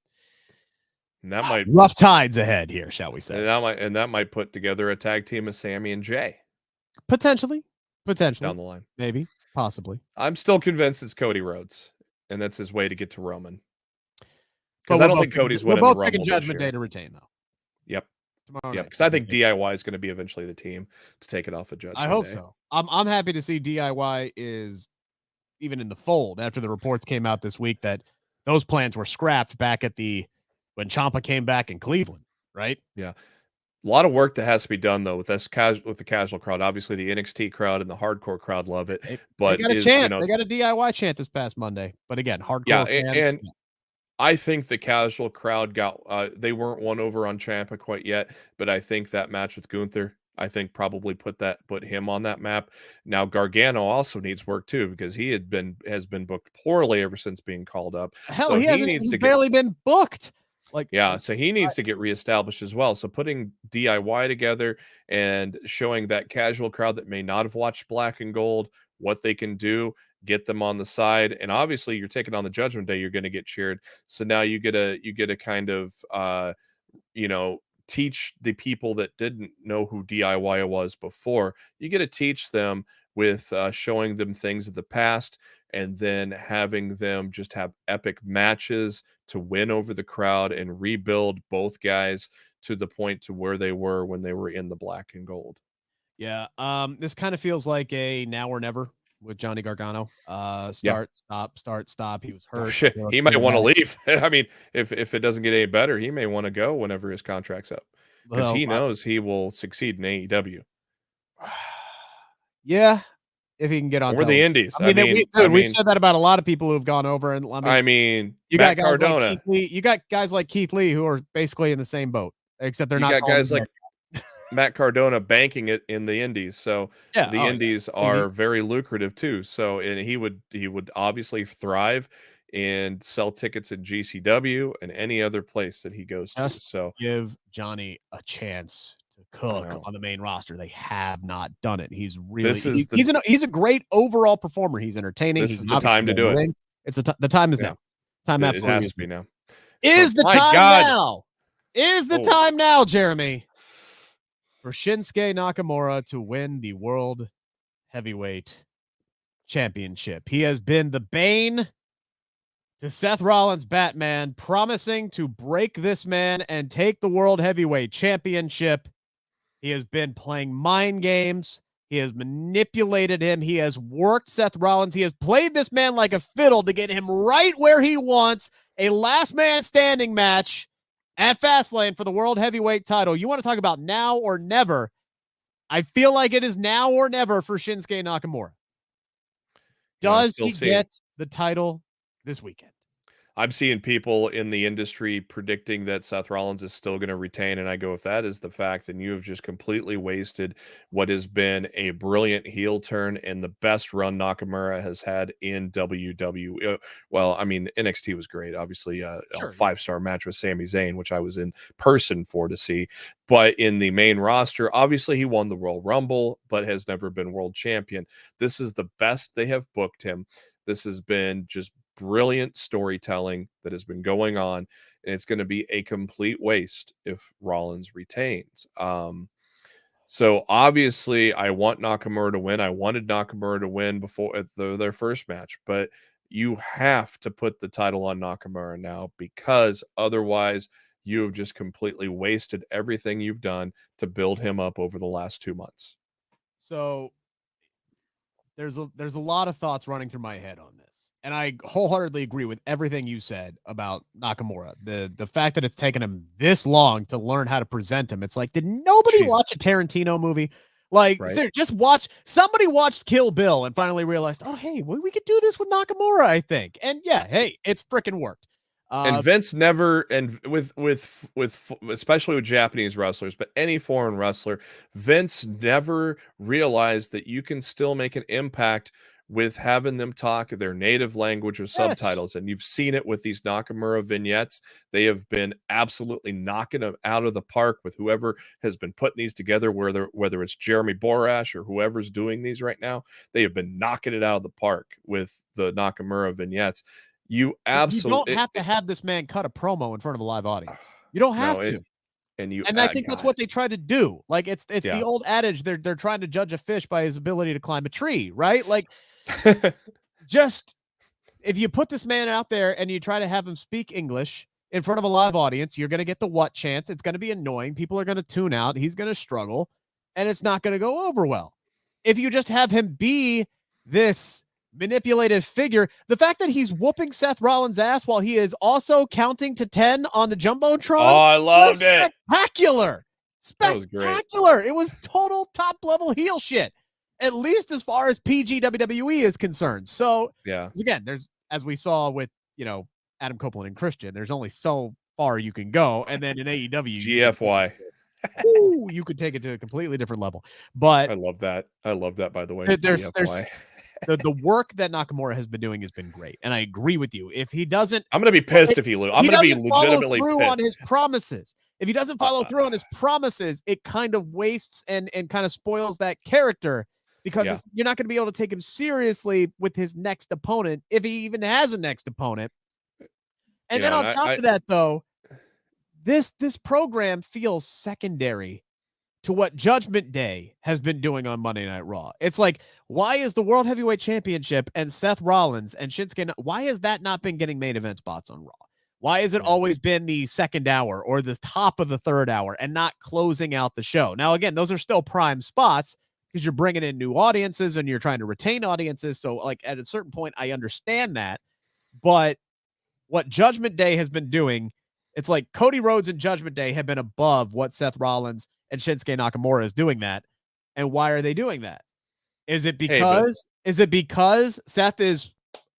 rough tides ahead here, shall we say. And that might put together a tag team of Sami and Jey. Potentially. Down the line. Maybe. Possibly. I'm still convinced it's Cody Rhodes, and that's his way to get to Roman. Because I don't think Cody's winning the Rumble. We're both picking Judgment Day to retain, though. Yep. Because I think DIY is going to be eventually the team to take it off of Judgment Day. I hope so. I'm happy to see DIY is even in the fold after the reports came out this week that those plans were scrapped back at when Ciampa came back in Cleveland, right? Yeah. A lot of work that has to be done, though, with the casual crowd. Obviously, the NXT crowd and the hardcore crowd love it. But they got a chant. They got a DIY chant this past Monday. But again, hardcore fans. And I think the casual crowd they weren't won over on Ciampa quite yet, but I think that match with Gunther, I think probably put him on that map. Now Gargano also needs work too, because he has been booked poorly ever since being called up. Hell, so he's barely been booked. So he needs to get reestablished as well. So putting DIY together and showing that casual crowd that may not have watched Black and Gold what they can do, get them on the side, and obviously you're taking on the Judgment Day, you're going to get cheered. So now you get a kind of teach the people that didn't know who DIY was before. You get to teach them with showing them things of the past, and then having them just have epic matches to win over the crowd and rebuild both guys to the point to where they were when they were in the Black and Gold. Yeah. This kind of feels like a now or never with Johnny Gargano. Start, stop. He was hurt. Oh, shit. He might want to leave. I mean, if it doesn't get any better, he may want to go whenever his contract's up, because he knows he will succeed in AEW. Yeah. If he can get on the indies. We've said that about a lot of people who have gone over. And you got guys Cardona. Like Keith Lee. You got guys like Keith Lee who are basically in the same boat, except they're not. You got guys like Matt Cardona banking it in the indies. So the indies are very lucrative too. So, and he would obviously thrive and sell tickets at GCW and any other place that he goes to. So give Johnny a chance to cook on the main roster. They have not done it. He's really he's a great overall performer. He's entertaining. This is the time to do it. It's the time is now. Time absolutely it has to be now. Is the time now? Is the time now, Jeremy, for Shinsuke Nakamura to win the World Heavyweight Championship? He has been the bane to Seth Rollins' Batman, promising to break this man and take the World Heavyweight Championship. He has been playing mind games. He has manipulated him. He has worked Seth Rollins. He has played this man like a fiddle to get him right where he wants, a last man standing match at Fastlane for the World Heavyweight title. You want to talk about now or never? I feel like it is now or never for Shinsuke Nakamura. Does he get the title this weekend? I'm seeing people in the industry predicting that Seth Rollins is still going to retain, and I go, if that is the fact, then you have just completely wasted what has been a brilliant heel turn and the best run Nakamura has had in WWE. Well, I mean, NXT was great, obviously, a 5-star match with Sami Zayn, which I was in person for to see. But in the main roster, obviously he won the Royal Rumble, but has never been world champion. This is the best they have booked him. This has been just brilliant storytelling that has been going on, and it's going to be a complete waste if Rollins retains. So obviously I want Nakamura to win. I wanted Nakamura to win before their first match, but you have to put the title on Nakamura now, because otherwise you have just completely wasted everything you've done to build him up over the last 2 months. So there's a lot of thoughts running through my head on this. And I wholeheartedly agree with everything you said about Nakamura. The fact that it's taken him this long to learn how to present him. It's like, did nobody watch a Tarantino movie? Like, seriously, just somebody watched Kill Bill and finally realized, oh, hey, we could do this with Nakamura, I think. And yeah, hey, it's freaking worked. And Vince never, and with especially with Japanese wrestlers, but any foreign wrestler, Vince never realized that you can still make an impact with having them talk their native language with subtitles. And you've seen it with these Nakamura vignettes. They have been absolutely knocking them out of the park with whoever has been putting these together, whether it's Jeremy Borash or whoever's doing these right now. They have been knocking it out of the park with the Nakamura vignettes. You absolutely don't have to have this man cut a promo in front of a live audience. You don't have to. And I think that's what they try to do. Like, it's the old adage, they're trying to judge a fish by his ability to climb a tree, right? Like, just if you put this man out there and you try to have him speak English in front of a live audience, you're going to get the what chance. It's going to be annoying. People are going to tune out. He's going to struggle, and it's not going to go over well. If you just have him be this manipulative figure, the fact that he's whooping Seth Rollins' ass while he is also counting to 10 on the Jumbotron. Oh, I loved it. Spectacular. That was great. Spectacular. It was total top level heel shit, at least as far as PG WWE is concerned. So yeah, again, there's, as we saw with, Adam Copeland and Christian, there's only so far you can go. And then in AEW, GFY. You could take it to a completely different level. But I love that. By the way, there's the work that Nakamura has been doing has been great, and I agree with you. If he doesn't, I'm going to be pissed if he loses. I'm going to be legitimately through pissed on his promises. If he doesn't follow through on his promises, it kind of wastes and kind of spoils that character, because you're not going to be able to take him seriously with his next opponent, if he even has a next opponent. And then on top of that, though, this program feels secondary to what Judgment Day has been doing on Monday Night Raw. It's like, why is the World Heavyweight Championship and Seth Rollins and Shinsuke, why has that not been getting main event spots on Raw? Why has it always been the second hour or the top of the third hour and not closing out the show? Now, again, those are still prime spots because you're bringing in new audiences and you're trying to retain audiences. So, like, at a certain point, I understand that. But what Judgment Day has been doing, it's like Cody Rhodes and Judgment Day have been above what Seth Rollins and Shinsuke Nakamura is doing that. And why are they doing that? Is it because Seth is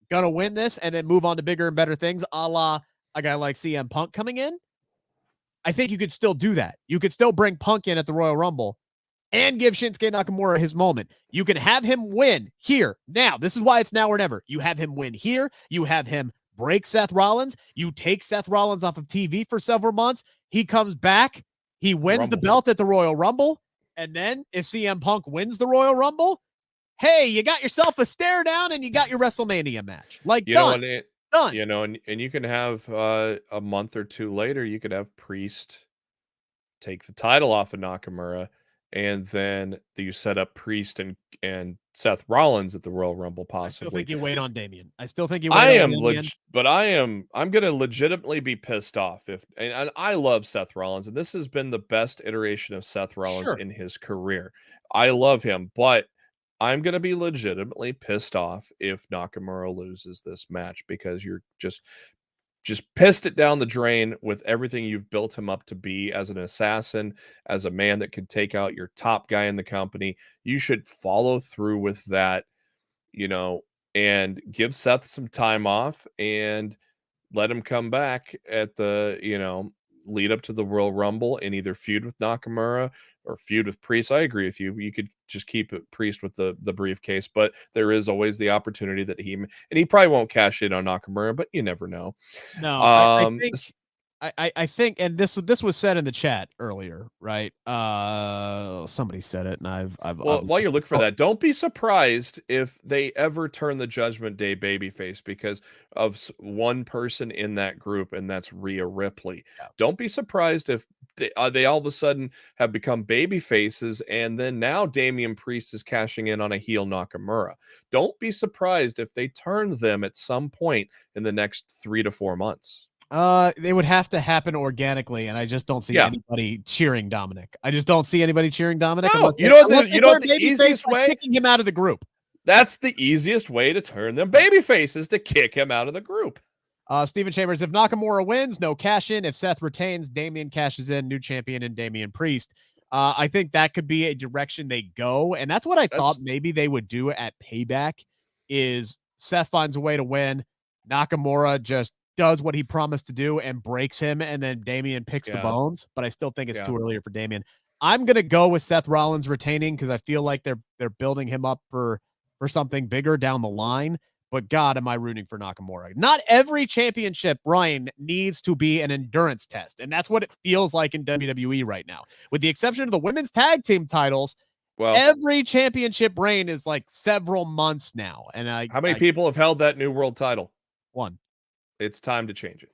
going to win this and then move on to bigger and better things, a la a guy like CM Punk coming in? I think you could still do that. You could still bring Punk in at the Royal Rumble and give Shinsuke Nakamura his moment. You can have him win here. Now, this is why it's now or never. You have him win here. You have him break Seth Rollins. You take Seth Rollins off of TV for several months. He comes back. He wins the belt at the Royal Rumble. And then if CM Punk wins the Royal Rumble, hey, you got yourself a stare down and you got your WrestleMania match. Like, done. Done. And you can have a month or two later, you could have Priest take the title off of Nakamura, and then you set up Priest and Seth Rollins at the Royal Rumble, possibly. I still think you wait on Damien. I'm going to legitimately be pissed off and I love Seth Rollins, and this has been the best iteration of Seth Rollins in his career. I love him, but I'm going to be legitimately pissed off if Nakamura loses this match, because you're just pissed it down the drain with everything you've built him up to be as an assassin, as a man that could take out your top guy in the company. You should follow through with that, and give Seth some time off and let him come back at the, lead up to the Royal Rumble and either feud with Nakamura or feud with Priest. I agree with you. You could just keep it Priest with the briefcase, but there is always the opportunity that he probably won't cash in on Nakamura, but you never know. No, I think, and this was said in the chat earlier, right? Somebody said it, and while you're looking for that, don't be surprised if they ever turn the Judgment Day babyface because of one person in that group, and that's Rhea Ripley. Yeah. Don't be surprised if they all of a sudden have become baby faces, and then now Damian Priest is cashing in on a heel Nakamura. Don't be surprised if they turn them at some point in the next 3 to 4 months. They would have to happen organically, and I just don't see anybody cheering Dominic. I just don't see anybody cheering Dominic. No, unless you know what the baby easiest face, way? kicking him out of the group. That's the easiest way to turn them baby faces, to kick him out of the group. Steven Chambers, if Nakamura wins, no cash in. If Seth retains, Damian cashes in, new champion and Damian Priest. I think that could be a direction they go, and that's what I thought maybe they would do at Payback. Is Seth finds a way to win, Nakamura just does what he promised to do and breaks him, and then Damian picks the bones. But I still think it's too early for Damian. I'm gonna go with Seth Rollins retaining because I feel like they're building him up for something bigger down the line. But God, am I rooting for Nakamura? Not every championship, Ryan, needs to be an endurance test. And that's what it feels like in WWE right now. With the exception of the women's tag team titles, every championship reign is like several months now. And how many people have held that new world title? One. It's time to change it.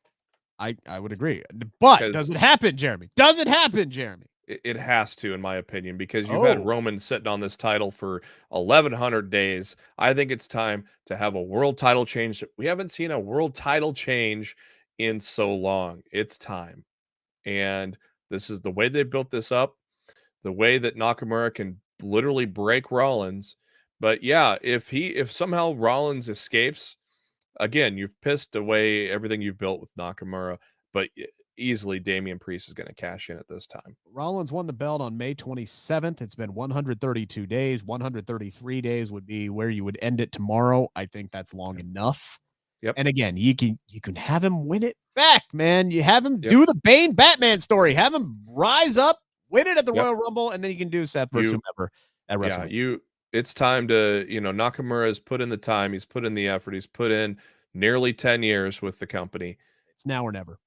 I would agree. But does it happen, Jeremy? Does it happen, Jeremy? It has to, in my opinion, because you've had Roman sitting on this title for 1,100 days. I think it's time to have a world title change. We haven't seen a world title change in so long. It's time. And this is the way they built this up, the way that Nakamura can literally break Rollins. But yeah, if somehow Rollins escapes, again, you've pissed away everything you've built with Nakamura, but easily Damian Priest is going to cash in at this time. Rollins won the belt on May 27th. It's been 132 days. 133 days would be where you would end it tomorrow. I think that's long enough. Yep. And again, you can have him win it back, man. You have him do the Bane Batman story. Have him rise up, win it at the Royal Rumble, and then you can do Seth versus whomever at WrestleMania. Yeah, it's time to, Nakamura has put in the time. He's put in the effort. He's put in nearly 10 years with the company. It's now or never.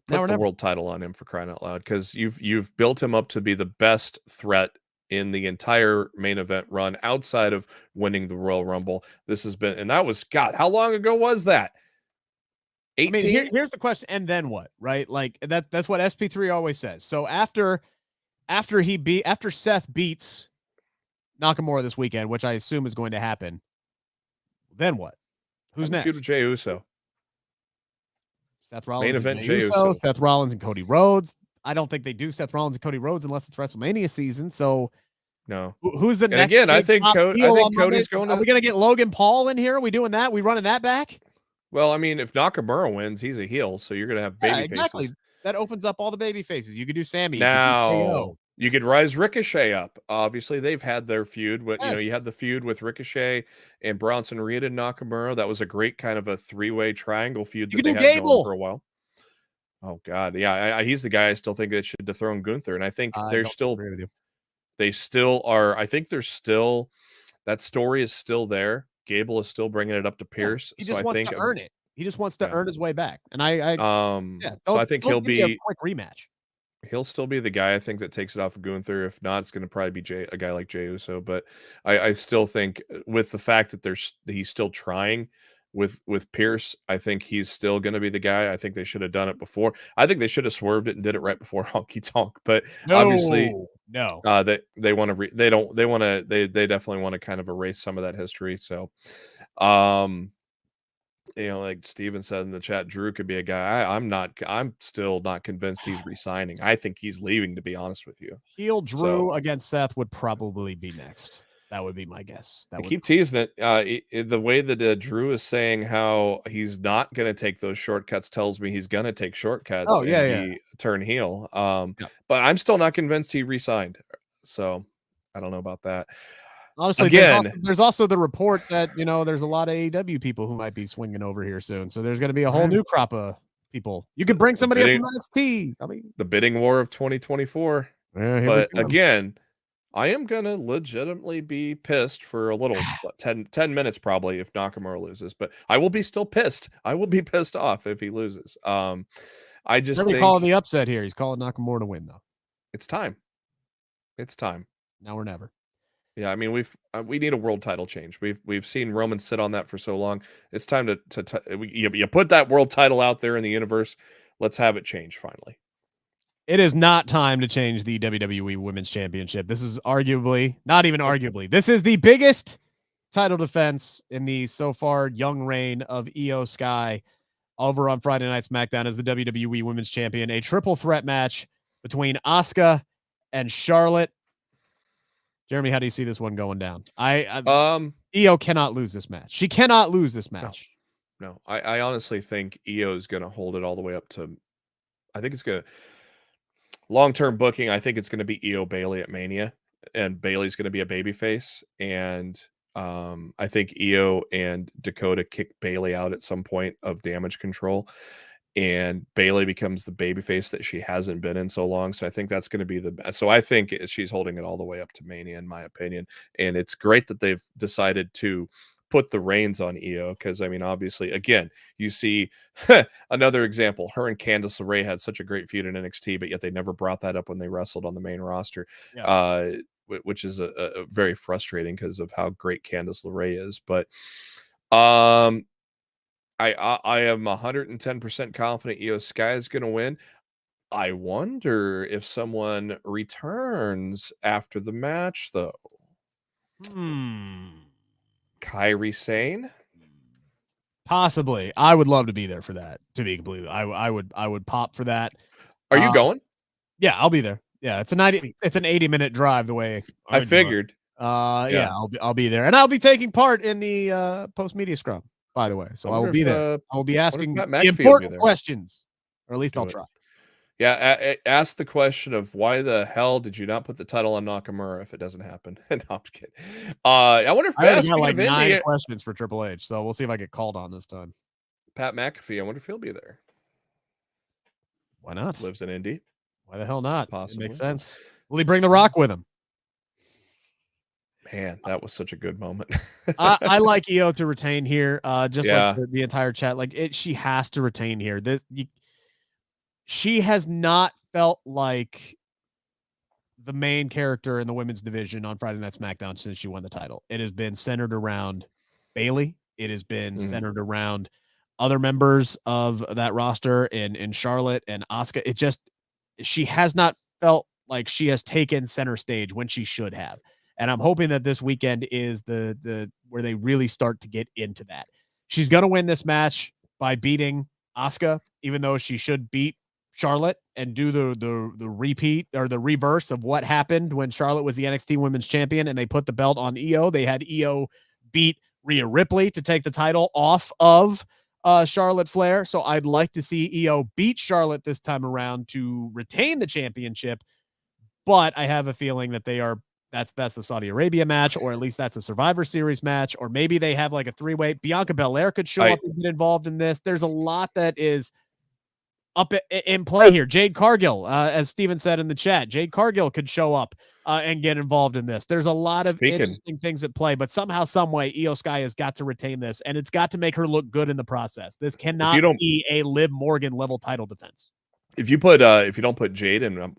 Put the world title on him, for crying out loud, because you've built him up to be the best threat in the entire main event run outside of winning the Royal Rumble. This has been, and that was, God, how long ago was that? 18? I mean, here's the question, and then what, right? Like that's what SP3 always says. So after Seth beats Nakamura this weekend, which I assume is going to happen, then what? Who's next? Feud with Jey Uso. Seth Rollins main event and Jey Uso, Seth Rollins and Cody Rhodes. I don't think they do Seth Rollins and Cody Rhodes unless it's WrestleMania season. So no. Who's the next? Again, I think Cody's going to. Are we going to get Logan Paul in here? Are we doing that? We running that back? Well, I mean, if Nakamura wins, he's a heel, so you're going to have baby exactly. faces. That opens up all the baby faces. You could do Sammy. Now you could rise Ricochet up. Obviously, they've had their feud. But you had the feud with Ricochet and Bronson Reed and Nakamura. That was a great kind of a three-way triangle feud that they had going for a while. Oh God, yeah, he's the guy I still think that should dethrone Gunther, and I think they're still. They still are. I think there's still that story is still there. Gable is still bringing it up to Pierce. He just wants to earn it. He just wants to earn his way back, and so I think he'll be a quick rematch. He'll still be the guy I think that takes it off of Gunther. If not, it's going to probably be a guy like Jey Uso. But I still think with the fact that he's still trying with Pierce, I think he's still going to be the guy. I think they should have done it before. I think they should have swerved it and did it right before Honky Tonk. But obviously, no, they want to. They definitely want to kind of erase some of that history. So, like Steven said in the chat, Drew could be a guy. I'm still not convinced he's resigning. I think he's leaving, to be honest with you. Heel Drew against Seth would probably be next. That would be my guess. I keep teasing it. The way that Drew is saying how he's not going to take those shortcuts tells me he's going to take shortcuts. Turn heel. But I'm still not convinced he resigned. So I don't know about that. Honestly, there's also the report that there's a lot of AEW people who might be swinging over here soon. So there's going to be a whole new crop of people. You could bring somebody up from NXT. I mean, the bidding war of 2024. But again, I am going to legitimately be pissed for a little 10 minutes probably if Nakamura loses. But I will be still pissed. I will be pissed off if he loses. I just think calling the upset here. He's calling Nakamura to win though. It's time. It's time. Now or never. Yeah, I mean we need a world title change. We've seen Roman sit on that for so long. It's time you put that world title out there in the universe. Let's have it change finally. It is not time to change the WWE Women's Championship. This is arguably, not even arguably, this is the biggest title defense in the so far young reign of IYO SKY. Over on Friday Night SmackDown as the WWE Women's Champion, a triple threat match between Asuka and Charlotte. Jeremy, how do you see this one going down? IYO cannot lose this match. She cannot lose this match. No, I honestly think IYO is going to hold it all the way up to. I think it's going to long-term booking. I think it's going to be IYO Bailey at Mania, and Bailey's going to be a babyface, and I think IYO and Dakota kick Bailey out at some point of Damage Control, and Bailey becomes the babyface that she hasn't been in so long. So I think that's going to be the best. So I think she's holding it all the way up to Mania, in my opinion. And it's great that they've decided to put the reins on IYO, because I mean, obviously, again, you see another example. Her and Candice LeRae had such a great feud in NXT, but yet they never brought that up when they wrestled on the main roster. Yeah. Which is a very frustrating because of how great Candice LeRae is. But I am 110% confident IYO SKY is going to win. I wonder if someone returns after the match, though. Kairi Sane? Possibly. I would love to be there for that, to be completely. I would pop for that. Are you going? Yeah, I'll be there. Yeah, it's an 80-minute drive the way I figured. Yeah, I'll be there. And I'll be taking part in the post media scrum, by the way. So I will be there. I will be asking important questions. Or at least I'll try. Yeah, ask the question of why the hell did you not put the title on Nakamura if it doesn't happen? No, I'm kidding. I wonder if I got like 9 questions for Triple H, so we'll see if I get called on this time. Pat McAfee, I wonder if he'll be there. Why not? Lives in Indy. Why the hell not? Possibly. It makes sense. Will he bring The Rock with him? Man, that was such a good moment. I like IYO to retain here. Just like the entire chat. Like she has to retain here. She has not felt like the main character in the women's division on Friday Night SmackDown since she won the title. It has been centered around Bailey. It has been centered around other members of that roster in Charlotte and Asuka. She has not felt like she has taken center stage when she should have. And I'm hoping that this weekend is the where they really start to get into that. She's going to win this match by beating Asuka, even though she should beat Charlotte and do the repeat or the reverse of what happened when Charlotte was the NXT Women's Champion and they put the belt on IYO. They had IYO beat Rhea Ripley to take the title off of Charlotte Flair. So I'd like to see IYO beat Charlotte this time around to retain the championship. But I have a feeling that that's the Saudi Arabia match, or at least that's a Survivor Series match, or maybe they have like a 3-way. Bianca Belair could show up and get involved in this. There's a lot that is up in play here. Jade Cargill, as Steven said in the chat, Jade Cargill could show up and get involved in this. There's a lot of interesting things at play, but somehow, some way, IYO SKY has got to retain this, and it's got to make her look good in the process. This cannot be a Liv Morgan level title defense. If you don't put Jade and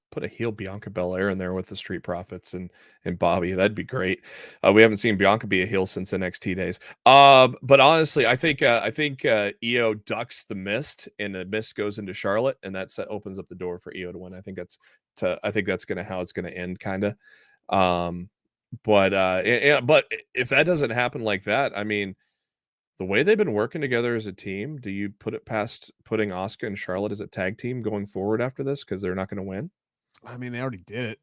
put a heel Bianca Belair in there with the Street Profits and Bobby, that'd be great. We haven't seen Bianca be a heel since NXT days. But honestly, I think IYO ducks the mist, and the mist goes into Charlotte, and that opens up the door for IYO to win. I think that's how it's gonna end, kind of. But if that doesn't happen like that, I mean, the way they've been working together as a team, do you put it past putting Asuka and Charlotte as a tag team going forward after this because they're not going to win? I mean, they already did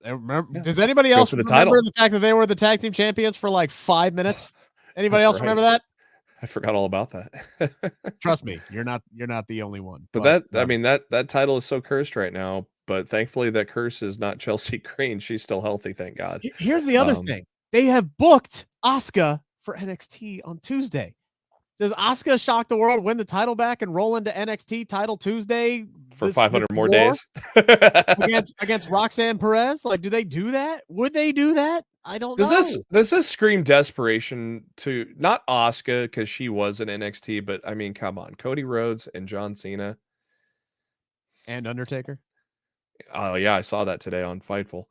it. Does anybody else remember the fact that they were the tag team champions for like 5 minutes? Anybody else remember that? I forgot all about that. Trust me, you're not the only one. But that title is so cursed right now. But thankfully, that curse is not Chelsea Green. She's still healthy, thank God. Here's the other thing: they have booked Asuka for NXT on Tuesday. Does Asuka shock the world, win the title back, and roll into NXT title Tuesday for 500 more days against Roxanne Perez? Like, do they do that? Would they do that? I don't know. Does this scream desperation to not Asuka because she was in NXT, but I mean, come on, Cody Rhodes and John Cena and Undertaker. Oh yeah, I saw that today on Fightful.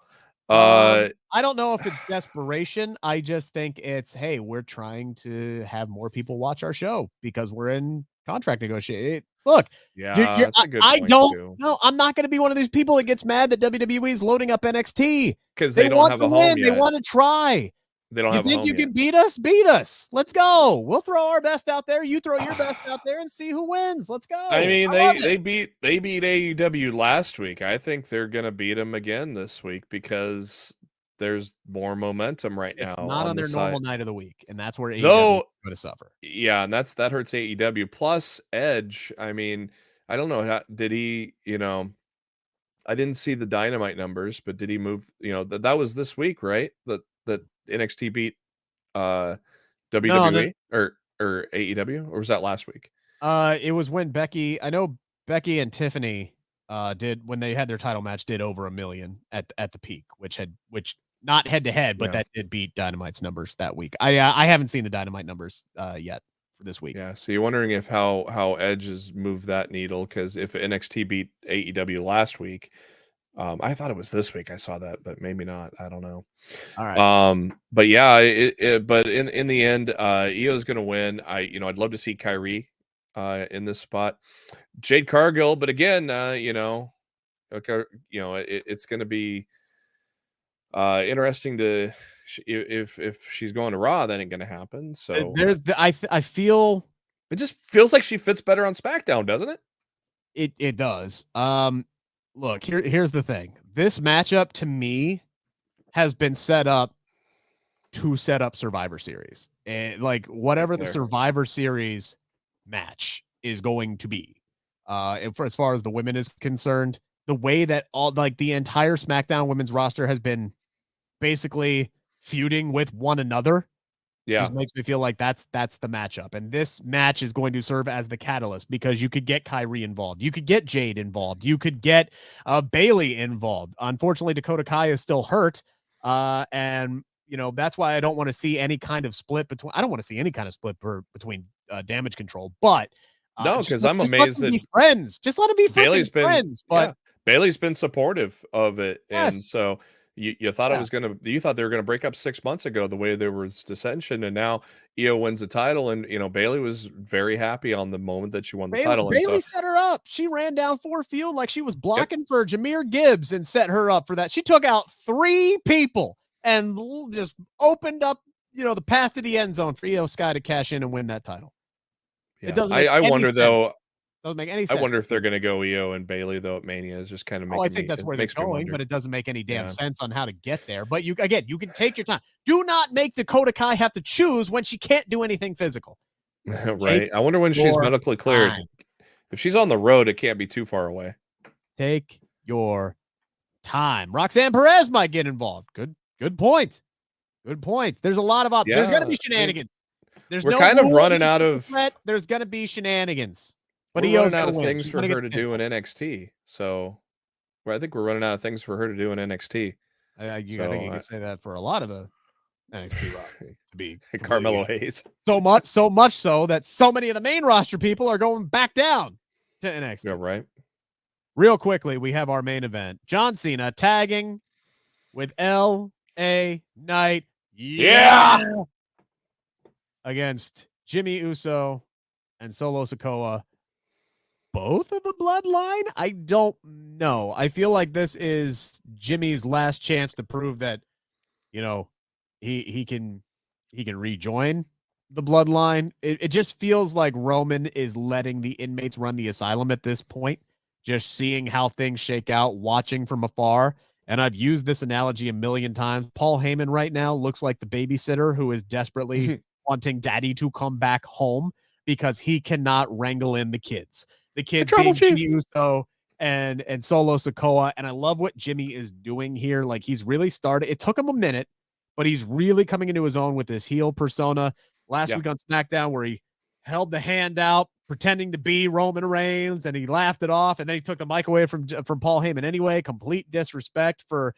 I don't know if it's desperation. I just think it's, hey, we're trying to have more people watch our show because we're in contract negotiate. Look, Yeah, that's a good I point, don't too. know. I'm not going to be one of these people that gets mad that WWE is loading up NXT. Because They they don't want have to a home win. They yet. want to try. They don't You have a think home you yet. can beat us? Beat us. Let's go. We'll throw our best out there. You throw your best out there and see who wins. Let's go. I mean, love they it. beat AEW last week. I think they're gonna beat them again this week because there's more momentum right It's now not on the their side. normal night of the week, and that's where AEW is Though, going to suffer. yeah, and that hurts AEW. Plus Edge. I mean, I don't know how did he. I didn't see the Dynamite numbers, but did he move? That was this week, right? That NXT beat No, WWE or AEW, or was that last week? it was when I know Becky and Tiffany did when they had their title match, did over 1 million at the peak, which not head to head, but Yeah. that did beat Dynamite's numbers that week. I haven't seen the Dynamite numbers yet for this week. Yeah, so you're wondering if how Edge has moved that needle, because if NXT beat AEW last week, I thought it was this week I saw that, but maybe not. I don't know. All right. But yeah, but in the end, Io is going to win. I'd love to see Kyrie in this spot. Jade Cargill, but again, okay, it's going to be interesting to if she's going to Raw, that ain't going to happen. So I feel it just feels like she fits better on SmackDown, doesn't it? it does. Look, here's the thing. This matchup to me has been set up to set up Survivor Series. And like whatever the Survivor Series match is going to be. And for as far as the women is concerned, the way that the entire SmackDown women's roster has been basically feuding with one another. Yeah. Just makes me feel like that's the matchup. And this match is going to serve as the catalyst because you could get Kyrie involved. You could get Jade involved. You could get Bailey involved. Unfortunately, Dakota Kai is still hurt. And that's why I don't want to see any kind of split between Damage Control. But no, because I'm amazed that friends. Just let them be Bailey's been friends. But Bailey's been supportive of it. Yes. And so you thought you thought they were gonna break up 6 months ago the way there was dissension, and now Io wins the title, and Bailey was very happy on the moment that she won the title. Bailey set her up. She ran down Ford Field like she was blocking for Jameer Gibbs and set her up for that. She took out 3 people and just opened up, the path to the end zone for IYO SKY to cash in and win that title. Yeah. It doesn't make I any wonder sense. though. Doesn't make any sense. I wonder if they're going to go Io and Bailey though at Mania. Is just kind of making I think that's where they're going, but it doesn't make any damn sense on how to get there. But you can take your time. Do not make Dakota Kai have to choose when she can't do anything physical. Right. I wonder when she's medically cleared. If she's on the road, it can't be too far away. Take your time. Roxanne Perez might get involved. Good point. Good point. There's a lot of there's going to be shenanigans. We're kind of running out of. There's going to be shenanigans. But we're running out of things for her to do in NXT. So I think we're running out of things for her to do in NXT. I think you can say that for a lot of the NXT roster, to be Carmelo Hayes. So much so that so many of the main roster people are going back down to NXT. Yeah, right. Real quickly, we have our main event. John Cena tagging with L.A. Knight. Yeah. Against Jimmy Uso and Solo Sikoa. Both of the Bloodline? I don't know. I feel like this is Jimmy's last chance to prove that, he can rejoin the Bloodline. It just feels like Roman is letting the inmates run the asylum at this point, just seeing how things shake out, watching from afar. And I've used this analogy a million times. Paul Heyman right now looks like the babysitter who is desperately wanting daddy to come back home because he cannot wrangle in the kids. The kids being Jimmy Uso and Solo Sikoa. And I love what Jimmy is doing here. Like he's really started. It took him a minute, but he's really coming into his own with this heel persona. Last week on SmackDown where he held the hand out, pretending to be Roman Reigns, and he laughed it off. And then he took the mic away from Paul Heyman anyway. Complete disrespect for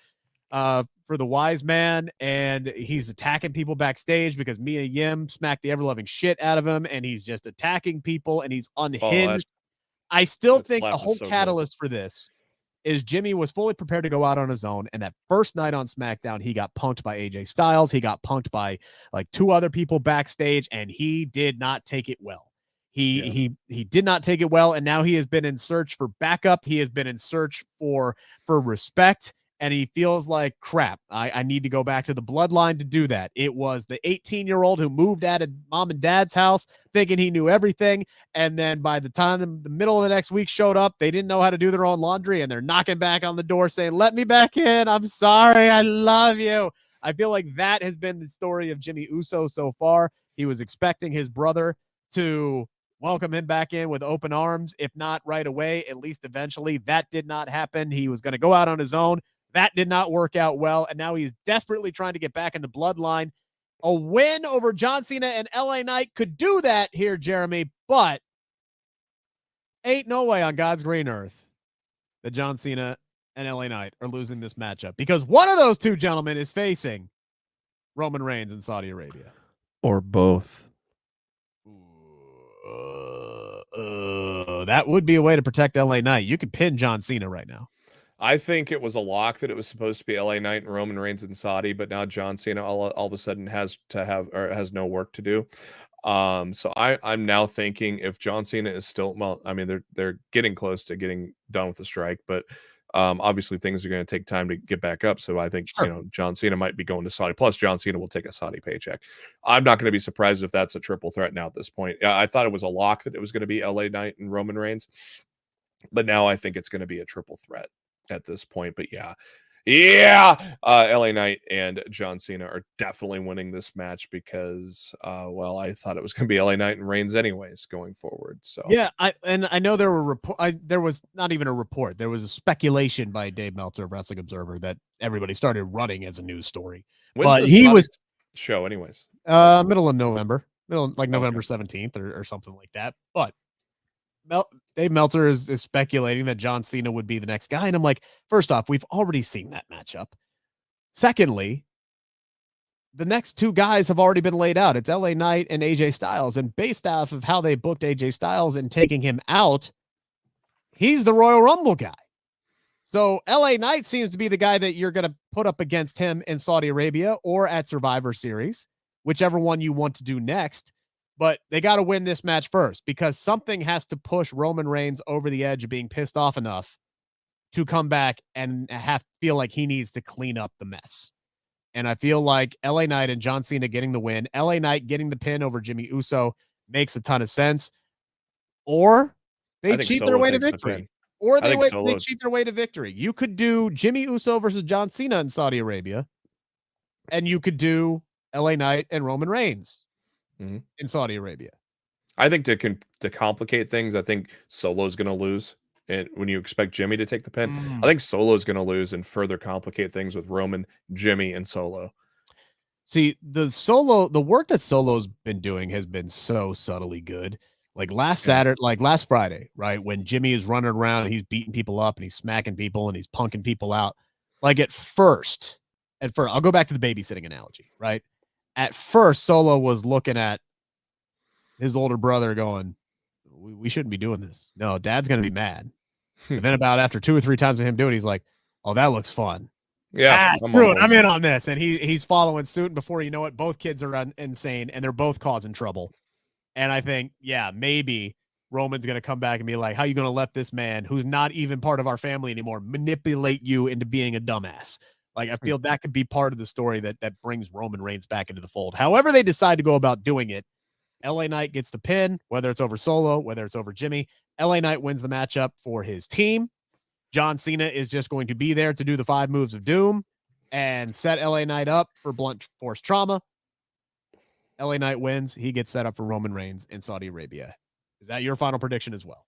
the wise man, and he's attacking people backstage because Mia Yim smacked the ever-loving shit out of him, and he's just attacking people, and he's unhinged. I still think the whole catalyst for this is Jimmy was fully prepared to go out on his own, and that first night on SmackDown, he got punked by AJ Styles. He got punked by like 2 other people backstage, and he did not take it well. He did not take it well, and now he has been in search for backup. He has been in search for respect, and he feels like crap. I need to go back to the bloodline to do that. It was the 18-year-old who moved out of mom and dad's house thinking he knew everything, and then by the time the middle of the next week showed up, they didn't know how to do their own laundry, and they're knocking back on the door saying, "Let me back in. I'm sorry. I love you." I feel like that has been the story of Jimmy Uso so far. He was expecting his brother to welcome him back in with open arms, if not right away, at least eventually. That did not happen. He was going to go out on his own. That did not work out well, and now he's desperately trying to get back in the bloodline. A win over John Cena and L.A. Knight could do that here, Jeremy, but ain't no way on God's green earth that John Cena and L.A. Knight are losing this matchup, because one of those two gentlemen is facing Roman Reigns in Saudi Arabia. Or both. That would be a way to protect L.A. Knight. You could pin John Cena right now. I think it was a lock that it was supposed to be LA Knight and Roman Reigns in Saudi, but now John Cena all of a sudden has no work to do. So I'm now thinking if John Cena is still, well, I mean, they're getting close to getting done with the strike, but obviously things are going to take time to get back up. So I think, sure, John Cena might be going to Saudi. Plus John Cena will take a Saudi paycheck. I'm not going to be surprised if that's a triple threat now at this point. I thought it was a lock that it was going to be LA Knight and Roman Reigns, but now I think it's going to be a triple threat at this point. But LA Knight and John Cena are definitely winning this match because I thought it was going to be LA Knight and Reigns anyways going forward. So I know there were there was not even a report, there was a speculation by Dave Meltzer of Wrestling Observer that everybody started running as a news story. When's but he was show anyways, middle of November, November 17th or something like that. But Dave Meltzer is speculating that John Cena would be the next guy. And I'm like, first off, we've already seen that matchup. Secondly, the next two guys have already been laid out. It's LA Knight and AJ Styles. And based off of how they booked AJ Styles and taking him out, he's the Royal Rumble guy. So LA Knight seems to be the guy that you're going to put up against him in Saudi Arabia or at Survivor Series, whichever one you want to do next. But they got to win this match first, because something has to push Roman Reigns over the edge of being pissed off enough to come back and feel like he needs to clean up the mess. And I feel like LA Knight and John Cena getting the win, LA Knight getting the pin over Jimmy Uso makes a ton of sense. Or they cheat their way to victory. Or they cheat their way to victory. You could do Jimmy Uso versus John Cena in Saudi Arabia, and you could do LA Knight and Roman Reigns in Saudi Arabia. I think to complicate things, I think Solo's going to lose. And when you expect Jimmy to take the pin, I think Solo's going to lose and further complicate things with Roman, Jimmy, and Solo. See, the work that Solo's been doing has been so subtly good. Like last Friday, right? When Jimmy is running around and he's beating people up and he's smacking people and he's punking people out. Like at first, I'll go back to the babysitting analogy, right? At first, Solo was looking at his older brother going, we shouldn't be doing this. No, Dad's going to be mad. And then after 2 or 3 times of him doing it, he's like, oh, that looks fun. Yeah, screw it. I'm in on this. And he's following suit. And before you know it, both kids are insane and they're both causing trouble. And I think, maybe Roman's going to come back and be like, how are you going to let this man who's not even part of our family anymore manipulate you into being a dumbass? Like, I feel that could be part of the story that brings Roman Reigns back into the fold. However they decide to go about doing it, LA Knight gets the pin, whether it's over Solo, whether it's over Jimmy. LA Knight wins the matchup for his team. John Cena is just going to be there to do the 5 moves of doom and set LA Knight up for blunt force trauma. LA Knight wins. He gets set up for Roman Reigns in Saudi Arabia. Is that your final prediction as well?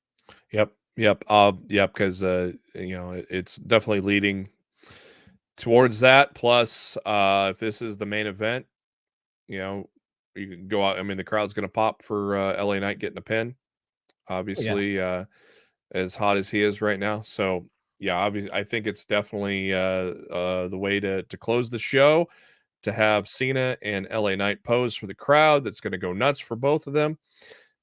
Yep. Because it's definitely leading towards that. Plus, if this is the main event, you can go out. I mean, the crowd's going to pop for LA Knight getting a pin. Obviously, as hot as he is right now. So, obviously, I think it's definitely the way to close the show, to have Cena and LA Knight pose for the crowd. That's going to go nuts for both of them.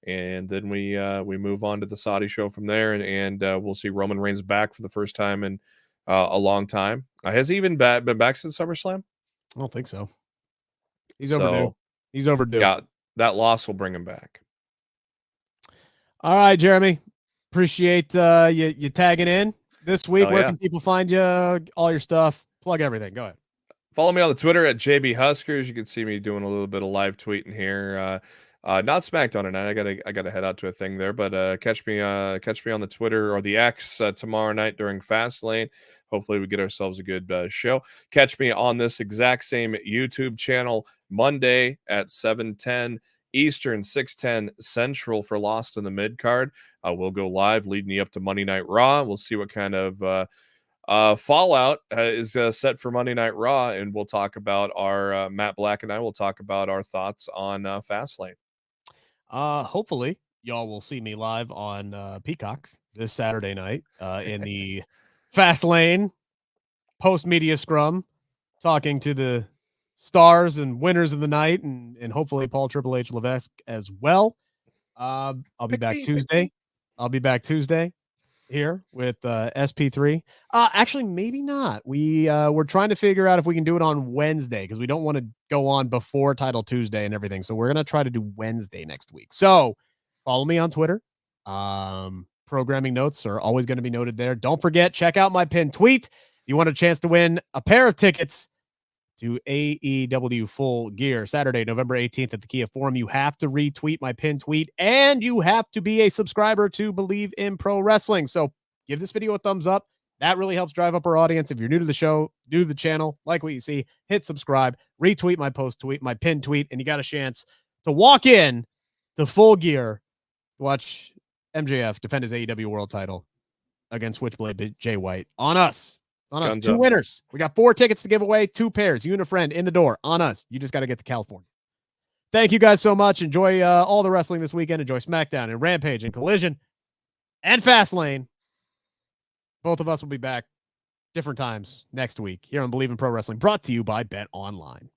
And then we move on to the Saudi show from there, and we'll see Roman Reigns back for the first time in a long time. Has he even been back since SummerSlam? I don't think so. He's overdue. He's overdue. Yeah, that loss will bring him back. All right, Jeremy. Appreciate you tagging in this week. Hell Where yeah. can people find you? All your stuff. Plug everything. Go ahead. Follow me on the Twitter at JB Huskers. You can see me doing a little bit of live tweeting here. Not SmackDown tonight. I gotta head out to a thing there, but catch me on the Twitter or the X tomorrow night during Fastlane. Hopefully we get ourselves a good show. Catch me on this exact same YouTube channel Monday at 7:10 Eastern, 6:10 Central for Lost in the Mid Card. We'll go live leading you up to Monday Night Raw. We'll see what kind of Fallout is set for Monday Night Raw, and we'll talk about our Matt Black and I will talk about our thoughts on Fastlane. Hopefully, y'all will see me live on Peacock this Saturday night in the Fastlane post media scrum, talking to the stars and winners of the night, and hopefully Paul Triple H Levesque as well. I'll be back Tuesday. I'll be back Tuesday here with SP3. Actually, maybe not. We're trying to figure out if we can do it on Wednesday because we don't want to go on before Title Tuesday and everything. So we're gonna try to do Wednesday next week. So follow me on Twitter. Programming notes are always going to be noted there. Don't forget, check out my pinned tweet. If you want a chance to win a pair of tickets to AEW Full Gear Saturday, November 18th at the Kia Forum, you have to retweet my pinned tweet and you have to be a subscriber to Believe in Pro Wrestling. So give this video a thumbs up. That really helps drive up our audience. If you're new to the show, new to the channel, like what you see, hit subscribe, retweet my post tweet, my pinned tweet, and you got a chance to walk in to Full Gear to watch MJF defend his AEW World title against Switchblade Jay White. On us. On us. Guns Two up. winners. We got 4 tickets to give away, 2 pairs. You and a friend in the door. On us. You just got to get to California. Thank you guys so much. Enjoy all the wrestling this weekend. Enjoy SmackDown and Rampage and Collision and Fastlane. Both of us will be back different times next week here on Believe in Pro Wrestling, brought to you by Bet Online.